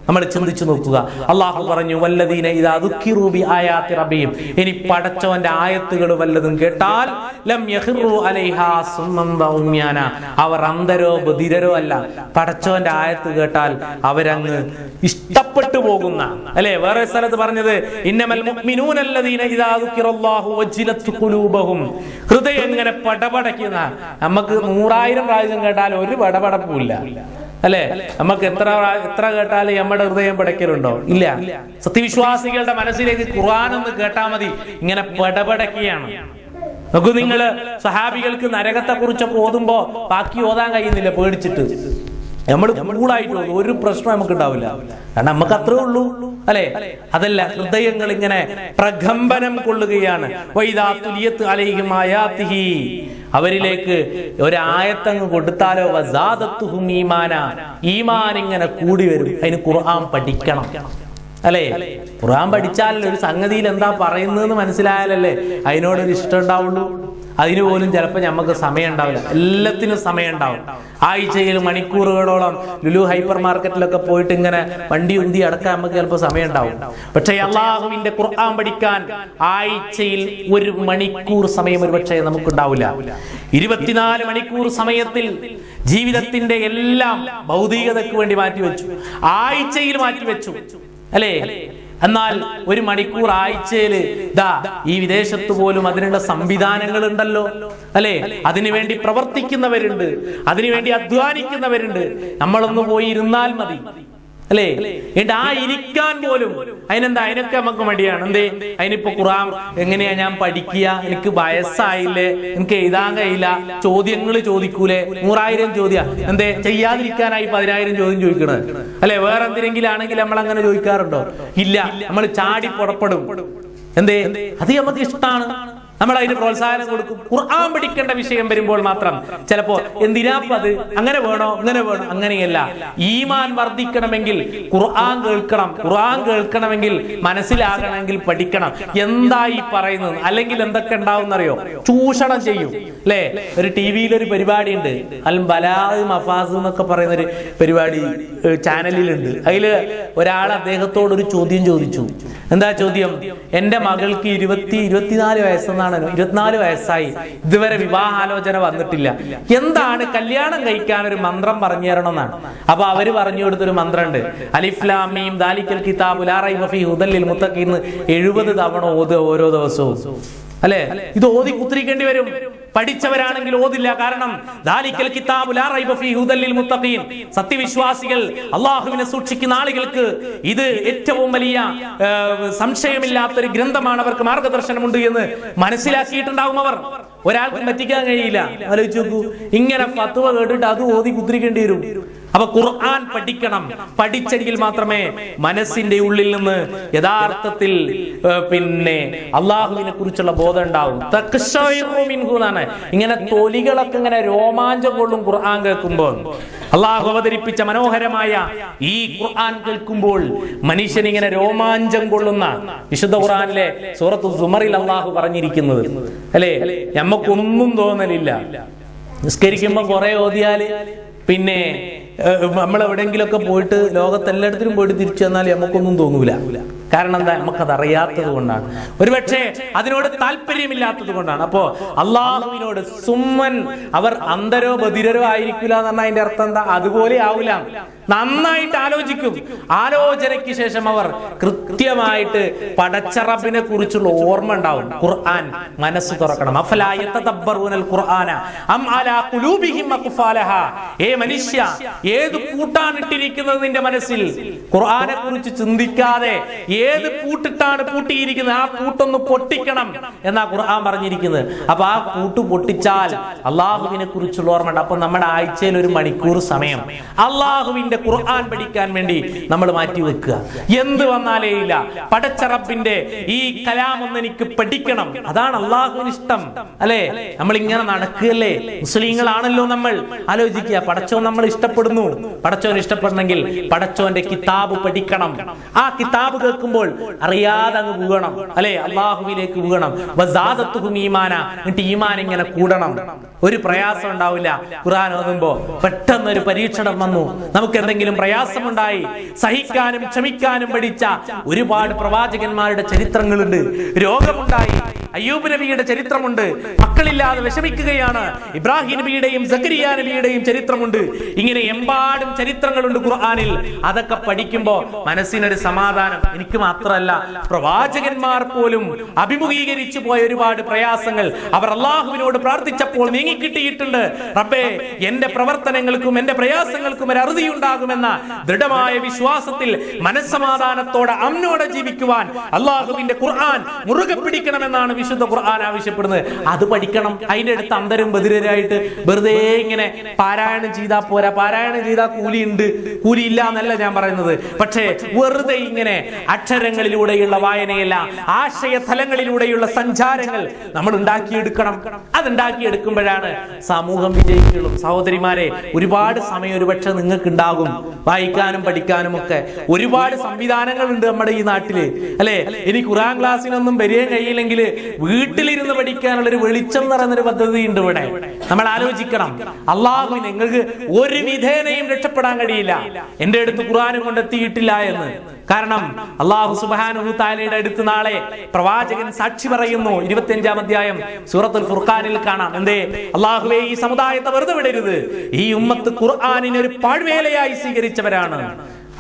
നമ്മൾ ചിന്തിച്ചു നോക്കുക. അള്ളാഹു പറഞ്ഞു, വല്ലദീന ഇദാ ദുക്കിറൂ ബിആയാതി റബ്ബിഹിം, ഇനി പടച്ചവന്റെ ആയത്തുകൾ വല്ലതും കേട്ടാൽ ലം യഖിറൂ അലൈഹാ സുമ്മൻ വഉമ്യാന, അവർ അന്ധരോ ബധിരരോ അല്ല, പടച്ചവന്റെ ആയത്ത് കേട്ടാൽ അവരങ്ങ് ഇഷ്ടപ്പെട്ടു പോകുന്ന അല്ലെ. വേറെ സ്ഥലത്ത് പറഞ്ഞത് ഇന്നമൽ മുഅ്മിനൂന അല്ലദീന ഇദാ ദുക്കിറല്ലാഹു വജിലത് ഖുലൂബഹും, ഹൃദയം ഇങ്ങനെ പടപടക്കുന്ന, നമുക്ക് 100,000 പ്രാവശ്യം കേട്ടാൽ ഒരു പടപടപ്പില്ല അല്ലെ. നമുക്ക് എത്ര കേട്ടാലും നമ്മുടെ ഹൃദയം പടക്കലുണ്ടോ? ഇല്ല. സത്യവിശ്വാസികളുടെ മനസ്സിലേക്ക് ഖുർആൻ ഒന്ന് കേട്ടാൽ മതി, ഇങ്ങനെ പടപടക്കുകയാണ്. നോക്കൂ, നിങ്ങള് സഹാബികൾക്ക് നരകത്തെ കുറിച്ചൊക്കെ ഓതുമ്പോ ബാക്കി ഓതാൻ കഴിയുന്നില്ല, പേടിച്ചിട്ട്. നമ്മൾ കൂളായിട്ട് ഒരു പ്രശ്നം നമുക്ക് ഉണ്ടാവില്ല, കാരണം നമുക്ക് അത്രേ ഉള്ളൂ അല്ലെ. അതല്ല, ഹൃദയങ്ങൾ ഇങ്ങനെ പ്രകമ്പനം കൊള്ളുകയാണ്. വൈദാ തുലിയത്ത് അലൈഹിം ആയാതിഹി, അവരിലേക്ക് ഒരായത്തങ്ങ് കൊടുത്താലോ വസാദത്തുഹും ഈമാന, ഈമാൻ ഇങ്ങനെ കൂടി വരും. അതിന് ഖുർആൻ പഠിക്കണം അല്ലെ. ഖുർആൻ പഠിച്ചാലല്ലേ ഒരു സംഗതിയിൽ എന്താ പറയുന്നതെന്ന് മനസ്സിലായാലല്ലേ അതിനോടൊരു ഇഷ്ടം ഉണ്ടാവുള്ളൂ. അതിന് പോലും ചിലപ്പോൾ നമുക്ക് സമയം ഉണ്ടാവില്ല. എല്ലാത്തിനും സമയം ഉണ്ടാവും. ആഴ്ചയിൽ മണിക്കൂറുകളോളം ലുലു ഹൈപ്പർ മാർക്കറ്റിലൊക്കെ പോയിട്ട് ഇങ്ങനെ വണ്ടി ഉന്തി അടക്കാൻ നമുക്ക് ചിലപ്പോൾ സമയം ഉണ്ടാവും. പക്ഷേ അള്ളാഹുവിന്റെ ഖുർആൻ പഠിക്കാൻ ആഴ്ചയിൽ 1 മണിക്കൂർ സമയം ഒരുപക്ഷെ നമുക്കുണ്ടാവില്ല. 24 മണിക്കൂർ സമയത്തിൽ ജീവിതത്തിന്റെ എല്ലാം ഭൗതികതയ്ക്ക് വേണ്ടി മാറ്റിവെച്ചു, ആഴ്ചയിൽ മാറ്റിവെച്ചു, അല്ലേ? എന്നാൽ 1 മണിക്കൂർ ആഴ്ചയിൽ ഈ വിദേശത്ത് പോലും അതിനുള്ള സംവിധാനങ്ങൾ ഉണ്ടല്ലോ, അല്ലെ? അതിനുവേണ്ടി പ്രവർത്തിക്കുന്നവരുണ്ട്, അതിനുവേണ്ടി അധ്വാനിക്കുന്നവരുണ്ട്. നമ്മളൊന്ന് പോയി ഇരുന്നാൽ മതി, അല്ലേ? എന്നിട്ട് ആ ഇരിക്കാൻ പോലും അതിനെന്താ, അതിനൊക്കെ നമുക്ക് മടിയാണ്. എന്തേ? അതിനിപ്പോ ഖുർആൻ എങ്ങനെയാ ഞാൻ പഠിക്കുക, എനിക്ക് വയസ്സായില്ലേ, എനിക്ക് എഴുതാൻ കഴിയില്ല, ചോദ്യങ്ങൾ ചോദിക്കൂലേ, 100,000 ചോദ്യം. എന്തേ? ചെയ്യാതിരിക്കാനായി 10,000 ചോദ്യം ചോദിക്കണത്, അല്ലെ? വേറെ എന്തിനെങ്കിലും ആണെങ്കിൽ നമ്മൾ അങ്ങനെ ചോദിക്കാറുണ്ടോ? ഇല്ല, നമ്മൾ ചാടി പുറപ്പെടും. എന്തേ? അത് നമുക്ക് ഇഷ്ടമാണ്, നമ്മൾ അതിന് പ്രോത്സാഹനം കൊടുക്കും. ഖുർആൻ പഠിക്കേണ്ട വിഷയം വരുമ്പോൾ മാത്രം ചിലപ്പോ എന്തിനാപ്പത്, അങ്ങനെ വേണോ, ഇങ്ങനെ വേണോ, അങ്ങനെയല്ല. ഈമാൻ വർദ്ധിക്കണമെങ്കിൽ ഖുർആൻ കേൾക്കണം, ഖുർആൻ കേൾക്കണമെങ്കിൽ മനസ്സിലാകണമെങ്കിൽ പഠിക്കണം. എന്താ ഈ പറയുന്നത്? അല്ലെങ്കിൽ എന്തൊക്കെ ഉണ്ടാവുന്നറിയോ? ചൂഷണം ചെയ്യും, അല്ലെ? ഒരു ടിവിയിൽ ഒരു പരിപാടി ഉണ്ട്, അൽ ബലാഗ് മഫാസ് എന്നൊക്കെ പറയുന്ന ഒരു പരിപാടി ചാനലിലുണ്ട്. അതില് ഒരാൾ അദ്ദേഹത്തോട് ഒരു ചോദ്യം ചോദിച്ചു. എന്താ ചോദ്യം? എന്റെ മകൾക്ക് 24 വയസ്സെന്നാണ്, 24 വയസ്സായി, ഇതുവരെ വിവാഹാലോചന വന്നിട്ടില്ല, എന്താണ് കല്യാണം കഴിക്കാൻ ഒരു മന്ത്രം പറഞ്ഞു തരണമെന്നാണ്. അപ്പൊ അവര് പറഞ്ഞു കൊടുത്തൊരു മന്ത്രമുണ്ട്, അലിഫ് ലാം മീം ദാലിക്കൽ കിതാബു ലാ റൈബ ഫീഹി ഹുദൽ ലിൽ മുത്തഖീൻ. 70 തവണ ഓതുക ഓരോ ദിവസവും, അല്ലെ? ഇത് ഓതി കുത്തിരിക്കേണ്ടി വരും. പഠിച്ചവരാണെങ്കിൽ ഓതില്ല. കാരണം ദാലിക്കൽ കിതാബു ലാ റൈബ ഫീഹി ഹുദൽ ലിൽ മുത്തഖീൻ, സത്യവിശ്വാസികൾ അല്ലാഹുവിനെ സൂക്ഷിക്കുന്ന ആളുകൾക്ക് ഇത് ഏറ്റവും വലിയ സംശയമില്ലാത്തൊരു ഗ്രന്ഥമാണ്, അവർക്ക് മാർഗദർശനമുണ്ട് എന്ന് മനസ്സിലാക്കിയിട്ടുണ്ടാവും അവർ. ഒരാൾക്കും പറ്റിക്കാൻ കഴിയില്ല. ആലോചിച്ച് നോക്കൂ, ഇങ്ങനെ ഫത്വ കേട്ടിട്ട് അത് ഓതി കുത്തിരിക്കേണ്ടി വരും. അപ്പൊ ഖുർആൻ പഠിക്കണം. പഠിച്ചെങ്കിൽ മാത്രമേ മനസ്സിന്റെ ഉള്ളിൽ നിന്ന് യഥാർത്ഥത്തിൽ പിന്നെ അള്ളാഹുവിനെ കുറിച്ചുള്ള ബോധം ഉണ്ടാവും. ഇങ്ങനെ തൊലികളൊക്കെ ഇങ്ങനെ രോമാഞ്ചം കൊള്ളും ഖുർആൻ കേൾക്കുമ്പോൾ. അള്ളാഹു അവതരിപ്പിച്ച മനോഹരമായ ഈ ഖുർആൻ കേൾക്കുമ്പോൾ മനുഷ്യൻ ഇങ്ങനെ രോമാഞ്ചം കൊള്ളുന്ന വിശുദ്ധ ഖുർആനിലെ സൂറത്തു സുമറിൽ അള്ളാഹു പറഞ്ഞിരിക്കുന്നത്, അല്ലെ? നമുക്കൊന്നും തോന്നലില്ല. നിസ്കരിക്കുമ്പോ കുറെ ഓതിയാല് പിന്നെ നമ്മൾ എവിടെയെങ്കിലുമൊക്കെ പോയിട്ട് ലോകത്തെല്ലായിടത്തിലും പോയിട്ട് തിരിച്ചു വന്നാൽ നമുക്കൊന്നും തോന്നൂല. കാരണം എന്താ? നമുക്കത് അറിയാത്തത് കൊണ്ടാണ്, ഒരുപക്ഷെ അതിനോട് താല്പര്യമില്ലാത്തത് കൊണ്ടാണ്. അപ്പോ അള്ളാഹുവിനോട് സുമ്മൻ, അവർ അന്ധരോ ബധിരരോ ആയിരിക്കില്ല എന്ന് പറഞ്ഞാൽ അതിന്റെ അർത്ഥം എന്താ? അതുപോലെ ആവൂല. നന്നായിട്ട് ആലോചിക്കും. ആലോചനയ്ക്ക് ശേഷം അവർ കൃത്യമായിട്ട് പടച്ചറബിനെ കുറിച്ചുള്ള ഓർമ്മ ഉണ്ടാവും. ഖുർആൻ മനസ്സ് തുറക്കണം. അഫലാ യതദബ്ബറൂനൽ ഖുർആന അം അലാ ഖുലൂബിഹിം അഖ്ഫാലഹ. മനുഷ്യ, ഏത് പൂട്ടാണ് ഇട്ടിരിക്കുന്നത് നിന്റെ മനസ്സിൽ? ഖുർആനെ കുറിച്ച് ചിന്തിക്കാതെ ഏത് പൂട്ടിട്ടാണ് പൂട്ടിയിരിക്കുന്നത്? ആ പൂട്ടൊന്ന് പൊട്ടിക്കണം എന്നാ ഖുർആൻ പറഞ്ഞിരിക്കുന്നത്. അപ്പൊ ആ പൂട്ട് പൊട്ടിച്ചാൽ അള്ളാഹുവിനെ കുറിച്ചുള്ള ഓർമ്മ ഉണ്ട്. അപ്പൊ നമ്മുടെ ആഴ്ചയിൽ 1 മണിക്കൂർ സമയം അള്ളാഹുവിന്റെ ഖുർആൻ പഠിക്കാൻ വേണ്ടി നമ്മൾ മാറ്റി വെക്കുക. എന്ത് വന്നാലേ ഇല്ല, പടച്ച റബ്ബിന്റെ ഈ കലാം ഒന്ന് എനിക്ക് പഠിക്കണം, അതാണ് അള്ളാഹുവിന് ഇഷ്ടം, അല്ലെ? നമ്മൾ ഇങ്ങനെ നടക്കുകയല്ലേ, മുസ്ലിങ്ങളാണല്ലോ നമ്മൾ. ആലോചിക്കുക, പടച്ചോൻ നമ്മൾ ഇഷ്ടപ്പെടുന്നു. പടച്ചോൻ ഇഷ്ടപ്പെടണമെങ്കിൽ പടച്ചോന്റെ കിതാബ് പഠിക്കണം. ആ കിതാബ് കേൾക്കുമ്പോൾ അറിയാതെ അങ്ങ് പോകണം, അല്ലെ? അള്ളാഹുവിലേക്ക് പോകണം. വസാദത്തുഹും ഈമാന, എന്നിട്ട് ഈമാൻ ഇങ്ങനെ കൂടണം. ഒരു പ്രയാസം ഉണ്ടാവില്ല. ഖുർആൻ ഓതുമ്പോ പെട്ടെന്നൊരു പരീക്ഷണം വന്നു, നമുക്ക് എന്തെങ്കിലും പ്രയാസമുണ്ടായി, സഹിക്കാനും ക്ഷമിക്കാനും പഠിച്ച ഒരുപാട് പ്രവാചകന്മാരുടെ ചരിത്രങ്ങളുണ്ട്. രോഗമുണ്ടായി, അയ്യൂബ് നബിയുടെ ചരിത്രമുണ്ട്. മക്കളില്ലാതെ വിഷമിക്കുകയാണ്, ഇബ്രാഹിം നബിയുടെയും സക്കരിയ നബിയുടെയും ചരിത്രമുണ്ട്. ഇങ്ങനെ എമ്പാടും ചരിത്രങ്ങളുണ്ട് ഖുർആനിൽ. അതൊക്കെ പഠിക്കുമ്പോ മനസ്സിനൊരു സമാധാനം. എനിക്ക് മാത്രമല്ല, പ്രവാചകന്മാർ പോലും അഭിമുഖീകരിച്ചു പോയ ഒരുപാട് പ്രയാസങ്ങൾ അവർ അള്ളാഹുവിനോട് പ്രാർത്ഥിച്ചപ്പോൾ നീങ്ങിക്കിട്ടിയിട്ടുണ്ട്. റബ്ബേ, എന്റെ പ്രവർത്തനങ്ങൾക്കും എന്റെ പ്രയാസങ്ങൾക്കും ഒരു അറുതി ഉണ്ടാകുമെന്ന ദൃഢമായ വിശ്വാസത്തിൽ മനസ്സമാധാനത്തോടെ അമ്നോടെ ജീവിക്കുവാൻ അള്ളാഹുവിന്റെ ഖുർആൻ മുറുകെ പിടിക്കണമെന്നാണ് വിശുദ്ധ ഖുർആൻ ആവശ്യപ്പെടുന്നത്. അത് പഠിക്കണം. അതിന്റെ അടുത്ത് അന്തരം ബദിരരായിട്ട് വെറുതെ ഇങ്ങനെ പാരായണം ചെയ്താൽ പോരാ. പാരായണം ചെയ്താൽ കൂലിയുണ്ട്, കൂലി ഇല്ല എന്നല്ല ഞാൻ പറയുന്നത്. പക്ഷേ വെറുതെ ഇങ്ങനെ അക്ഷരങ്ങളിലൂടെയുള്ള വായനയല്ല, ആശയതലങ്ങളിലൂടെയുള്ള സഞ്ചാരങ്ങൾ നമ്മൾ ഉണ്ടാക്കിയെടുക്കണം. അതുണ്ടാക്കിയെടുക്കുമ്പോഴാണ് സമൂഹം വിജയിക്കുള്ളൂ. സഹോദരിമാരെ, ഒരുപാട് സമയം ഒരുപക്ഷെ നിങ്ങൾക്ക് ഉണ്ടാകും വായിക്കാനും പഠിക്കാനും ഒക്കെ. ഒരുപാട് സംവിധാനങ്ങളുണ്ട് നമ്മുടെ ഈ നാട്ടില്, അല്ലെ? ഇനി ഖുർആൻ ക്ലാസ്സിനൊന്നും വരികയും കഴിയില്ലെങ്കിൽ വീട്ടിലിരുന്ന് പഠിക്കാനുള്ള ഒരു വെളിച്ചം എന്ന് പറയുന്നൊരു പദ്ധതി ഉണ്ട് ഇവിടെ. നമ്മൾ ആലോചിക്കണം. അള്ളാഹുവിന് നിങ്ങൾക്ക് ഒരു വിധേനയും രക്ഷപ്പെടാൻ കഴിയില്ല എന്റെ അടുത്ത് ഖുർആനും കൊണ്ടെത്തിയിട്ടില്ല എന്ന്. കാരണം അള്ളാഹു സുബ്ഹാനഹു തആലയുടെ അടുത്ത് നാളെ പ്രവാചകൻ സാക്ഷി പറയുന്നു. 25-ാം അധ്യായം സൂറത്തുൽ ഫുർഖാനിൽ കാണാം. എന്തേ? അള്ളാഹുവേ, ഈ സമുദായത്തെ വെറുതെ വിടരുത്. ഈ ഉമ്മത്ത് ഖുർആനിനെ ഒരു പാഴ്വേലയായി സ്വീകരിച്ചവരാണ്.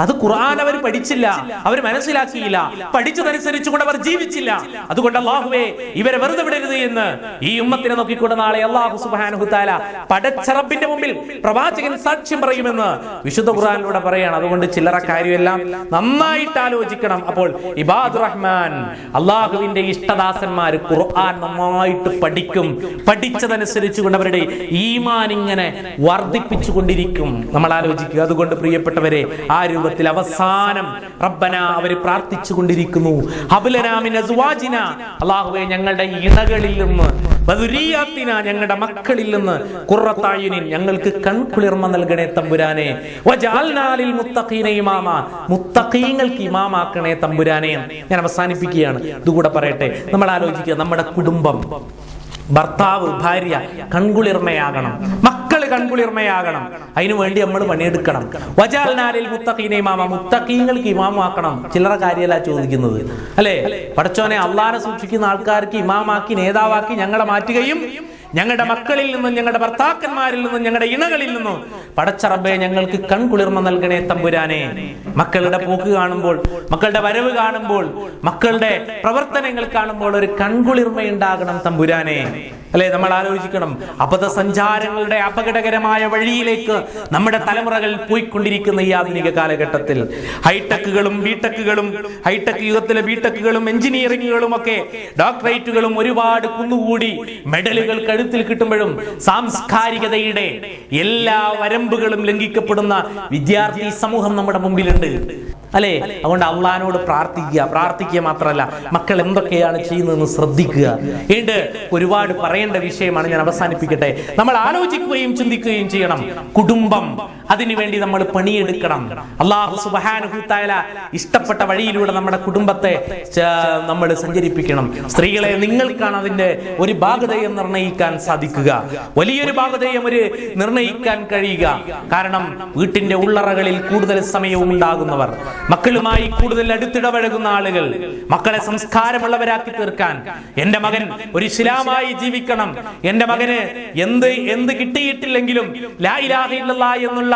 അത് ഖുർആൻ അവർ പഠിച്ചില്ല, അവർ മനസ്സിലാക്കിയില്ല, പഠിച്ചതനുസരിച്ചുകൊണ്ട് അവർ ജീവിച്ചില്ല. അതുകൊണ്ട് അല്ലാഹുവേ, ഇവരെ വെറുതെ വിടരുത് എന്ന് ഈ ഉമ്മത്തിനെ നോക്കിക്കൊണ്ട് നാളെ അല്ലാഹു സുബ്ഹാനഹു തആല പടച്ച റബ്ബിന്റെ മുമ്പിൽ പ്രവാചകൻ സാക്ഷ്യം പറയുമെന്ന് വിശുദ്ധ ഖുർആനിലൂടെ പറയാണ്. അതുകൊണ്ട് ചില്ലറ കാര്യമെല്ലാം നന്നായിട്ട് ആലോചിക്കണം. അപ്പോൾ ഇബാദുർ റഹ്മാൻ, അല്ലാഹുവിന്റെ ഇഷ്ടദാസന്മാർ ഖുർആൻ നന്നായിട്ട് പഠിക്കും. പഠിച്ചതനുസരിച്ചുകൊണ്ട് അവരുടെ ഈമാൻ ഇങ്ങനെ വർദ്ധിപ്പിച്ചുകൊണ്ടിരിക്കും. നമ്മൾ ആലോചിക്കുക. അതുകൊണ്ട് പ്രിയപ്പെട്ടവരെ, ആ രൂപത്തിൽ അവസാനം റബ്ബന അവർ പ്രാർത്ഥിച്ചു കൊണ്ടിരിക്കുന്നു. ഹബ്ലനാ മിൻ അസ്വാജിന, അല്ലാഹുവേ ഞങ്ങളുടെ ഇണകളിൽ നിന്ന്, വദുരിയാത്തിന ഞങ്ങളുടെ മക്കളിൽ നിന്ന്, ഖുർറത്തഅയുനിൻ ഞങ്ങൾക്ക് കൺകുളിർമ നൽകണേ തമ്പുരാനെ, വജഅൽനാ ലിൽ മുത്തഖീന ഇമാമ മുത്തഖീങ്ങൾക്ക് ഇമാമാക്കണേ തമ്പുരാനെ. ഞാൻ അവസാനിപ്പിക്കുകയാണ്, ഇതുകൂടെ പറയട്ടെ. നമ്മൾ ആലോചിക്കുക, നമ്മുടെ കുടുംബം, ഭർത്താവ്, ഭാര്യ കൺകുളിർമയാകണം, മക്കള് കൺകുളിർമയാകണം. അതിനു വേണ്ടി നമ്മൾ പണിയെടുക്കണം. വജഅൽനാ ലിൽ മുത്തഖീന ഇമാമ മുത്തഖീങ്ങൾക്ക് ഇമാമാക്കണം. ചില്ലറ കാര്യമല്ല ചോദിക്കുന്നത്, അല്ലേ? പടച്ചോനെ, അള്ളാഹനെ സൂക്ഷിക്കുന്ന ആൾക്കാർക്ക് ഇമാമാക്കി, നേതാവാക്കി ഞങ്ങളെ മാറ്റുകയും ഞങ്ങളുടെ മക്കളിൽ നിന്നും, ഞങ്ങളുടെ ഭർത്താക്കന്മാരിൽ നിന്നും, ഞങ്ങളുടെ ഇണകളിൽ നിന്നും പടച്ച റബ്ബേ ഞങ്ങൾക്ക് കൺകുളിർമ നൽകണേ തമ്പുരാനെ. മക്കളുടെ പോക്ക് കാണുമ്പോൾ, മക്കളുടെ വരവ് കാണുമ്പോൾ, മക്കളുടെ പ്രവർത്തനങ്ങൾ കാണുമ്പോൾ ഒരു കൺകുളിർമ ഉണ്ടാകണം തമ്പുരാനെ, അല്ലെ? നമ്മൾ ആലോചിക്കണം. അബദ്ധസഞ്ചാരങ്ങളുടെ അപകടകരമായ വഴിയിലേക്ക് നമ്മുടെ തലമുറകൾ പോയിക്കൊണ്ടിരിക്കുന്ന ഈ ആധുനിക കാലഘട്ടത്തിൽ ഹൈടെക്കുകളും ബിടെക്കുകളും, ഹൈടെക് യുഗത്തിലെ ബിടെക്കുകളും എഞ്ചിനീയറിംഗുകളും ഒക്കെ, ഡോക്ടറേറ്റുകളും ഒരുപാട് കുന്നുകൂടി മെഡലുകൾ കഴുത്തിൽ കിട്ടുമ്പോഴും സാംസ്കാരികതയുടെ എല്ലാ വരമ്പുകളും ലംഘിക്കപ്പെടുന്ന വിദ്യാർത്ഥി സമൂഹം നമ്മുടെ മുമ്പിലുണ്ട്, അല്ലെ? അതുകൊണ്ട് അള്ളാഹിനോട് പ്രാർത്ഥിക്കുക മാത്രമല്ല, മക്കൾ എന്തൊക്കെയാണ് ചെയ്യുന്നതെന്ന് ശ്രദ്ധിക്കുക. ഏണ്ട് ഒരുപാട് പറയേണ്ട വിഷയമാണ്. ഞാൻ അവസാനിപ്പിക്കട്ടെ. നമ്മൾ ആലോചിക്കുകയും ചിന്തിക്കുകയും ചെയ്യണം. കുടുംബം, അതിനുവേണ്ടി നമ്മൾ പണിയെടുക്കണം. അല്ലാഹു സുബ്ഹാനഹു തആല ഇഷ്ടപ്പെട്ട വഴിയിലൂടെ നമ്മുടെ കുടുംബത്തെ നമ്മൾ സഞ്ചരിപ്പിക്കണം. സ്ത്രീകളെ, നിങ്ങൾക്കാണ് അതിന്റെ ഒരു ഭാഗധേയം നിർണ്ണയിക്കാൻ സാധിക്കുക, വലിയൊരു ഭാഗധേയം നിർണ്ണയിക്കാൻ കഴിയുക. കാരണം വീട്ടിന്റെ ഉള്ളറകളിൽ കൂടുതൽ സമയവും ഉണ്ടാകുന്നവർ, മക്കളുമായി കൂടുതൽ അടുത്തിടപഴകുന്ന ആളുകൾ, മക്കളെ സംസ്കാരമുള്ളവരാക്കി തീർക്കാൻ, എന്റെ മകൻ ഒരു ഇസ്ലാമായി ജീവിക്കണം, എന്റെ മകന് എന്ത് കിട്ടിയിട്ടില്ലെങ്കിലും ലാ ഇലാഹ ഇല്ലല്ലാഹ് എന്നുള്ള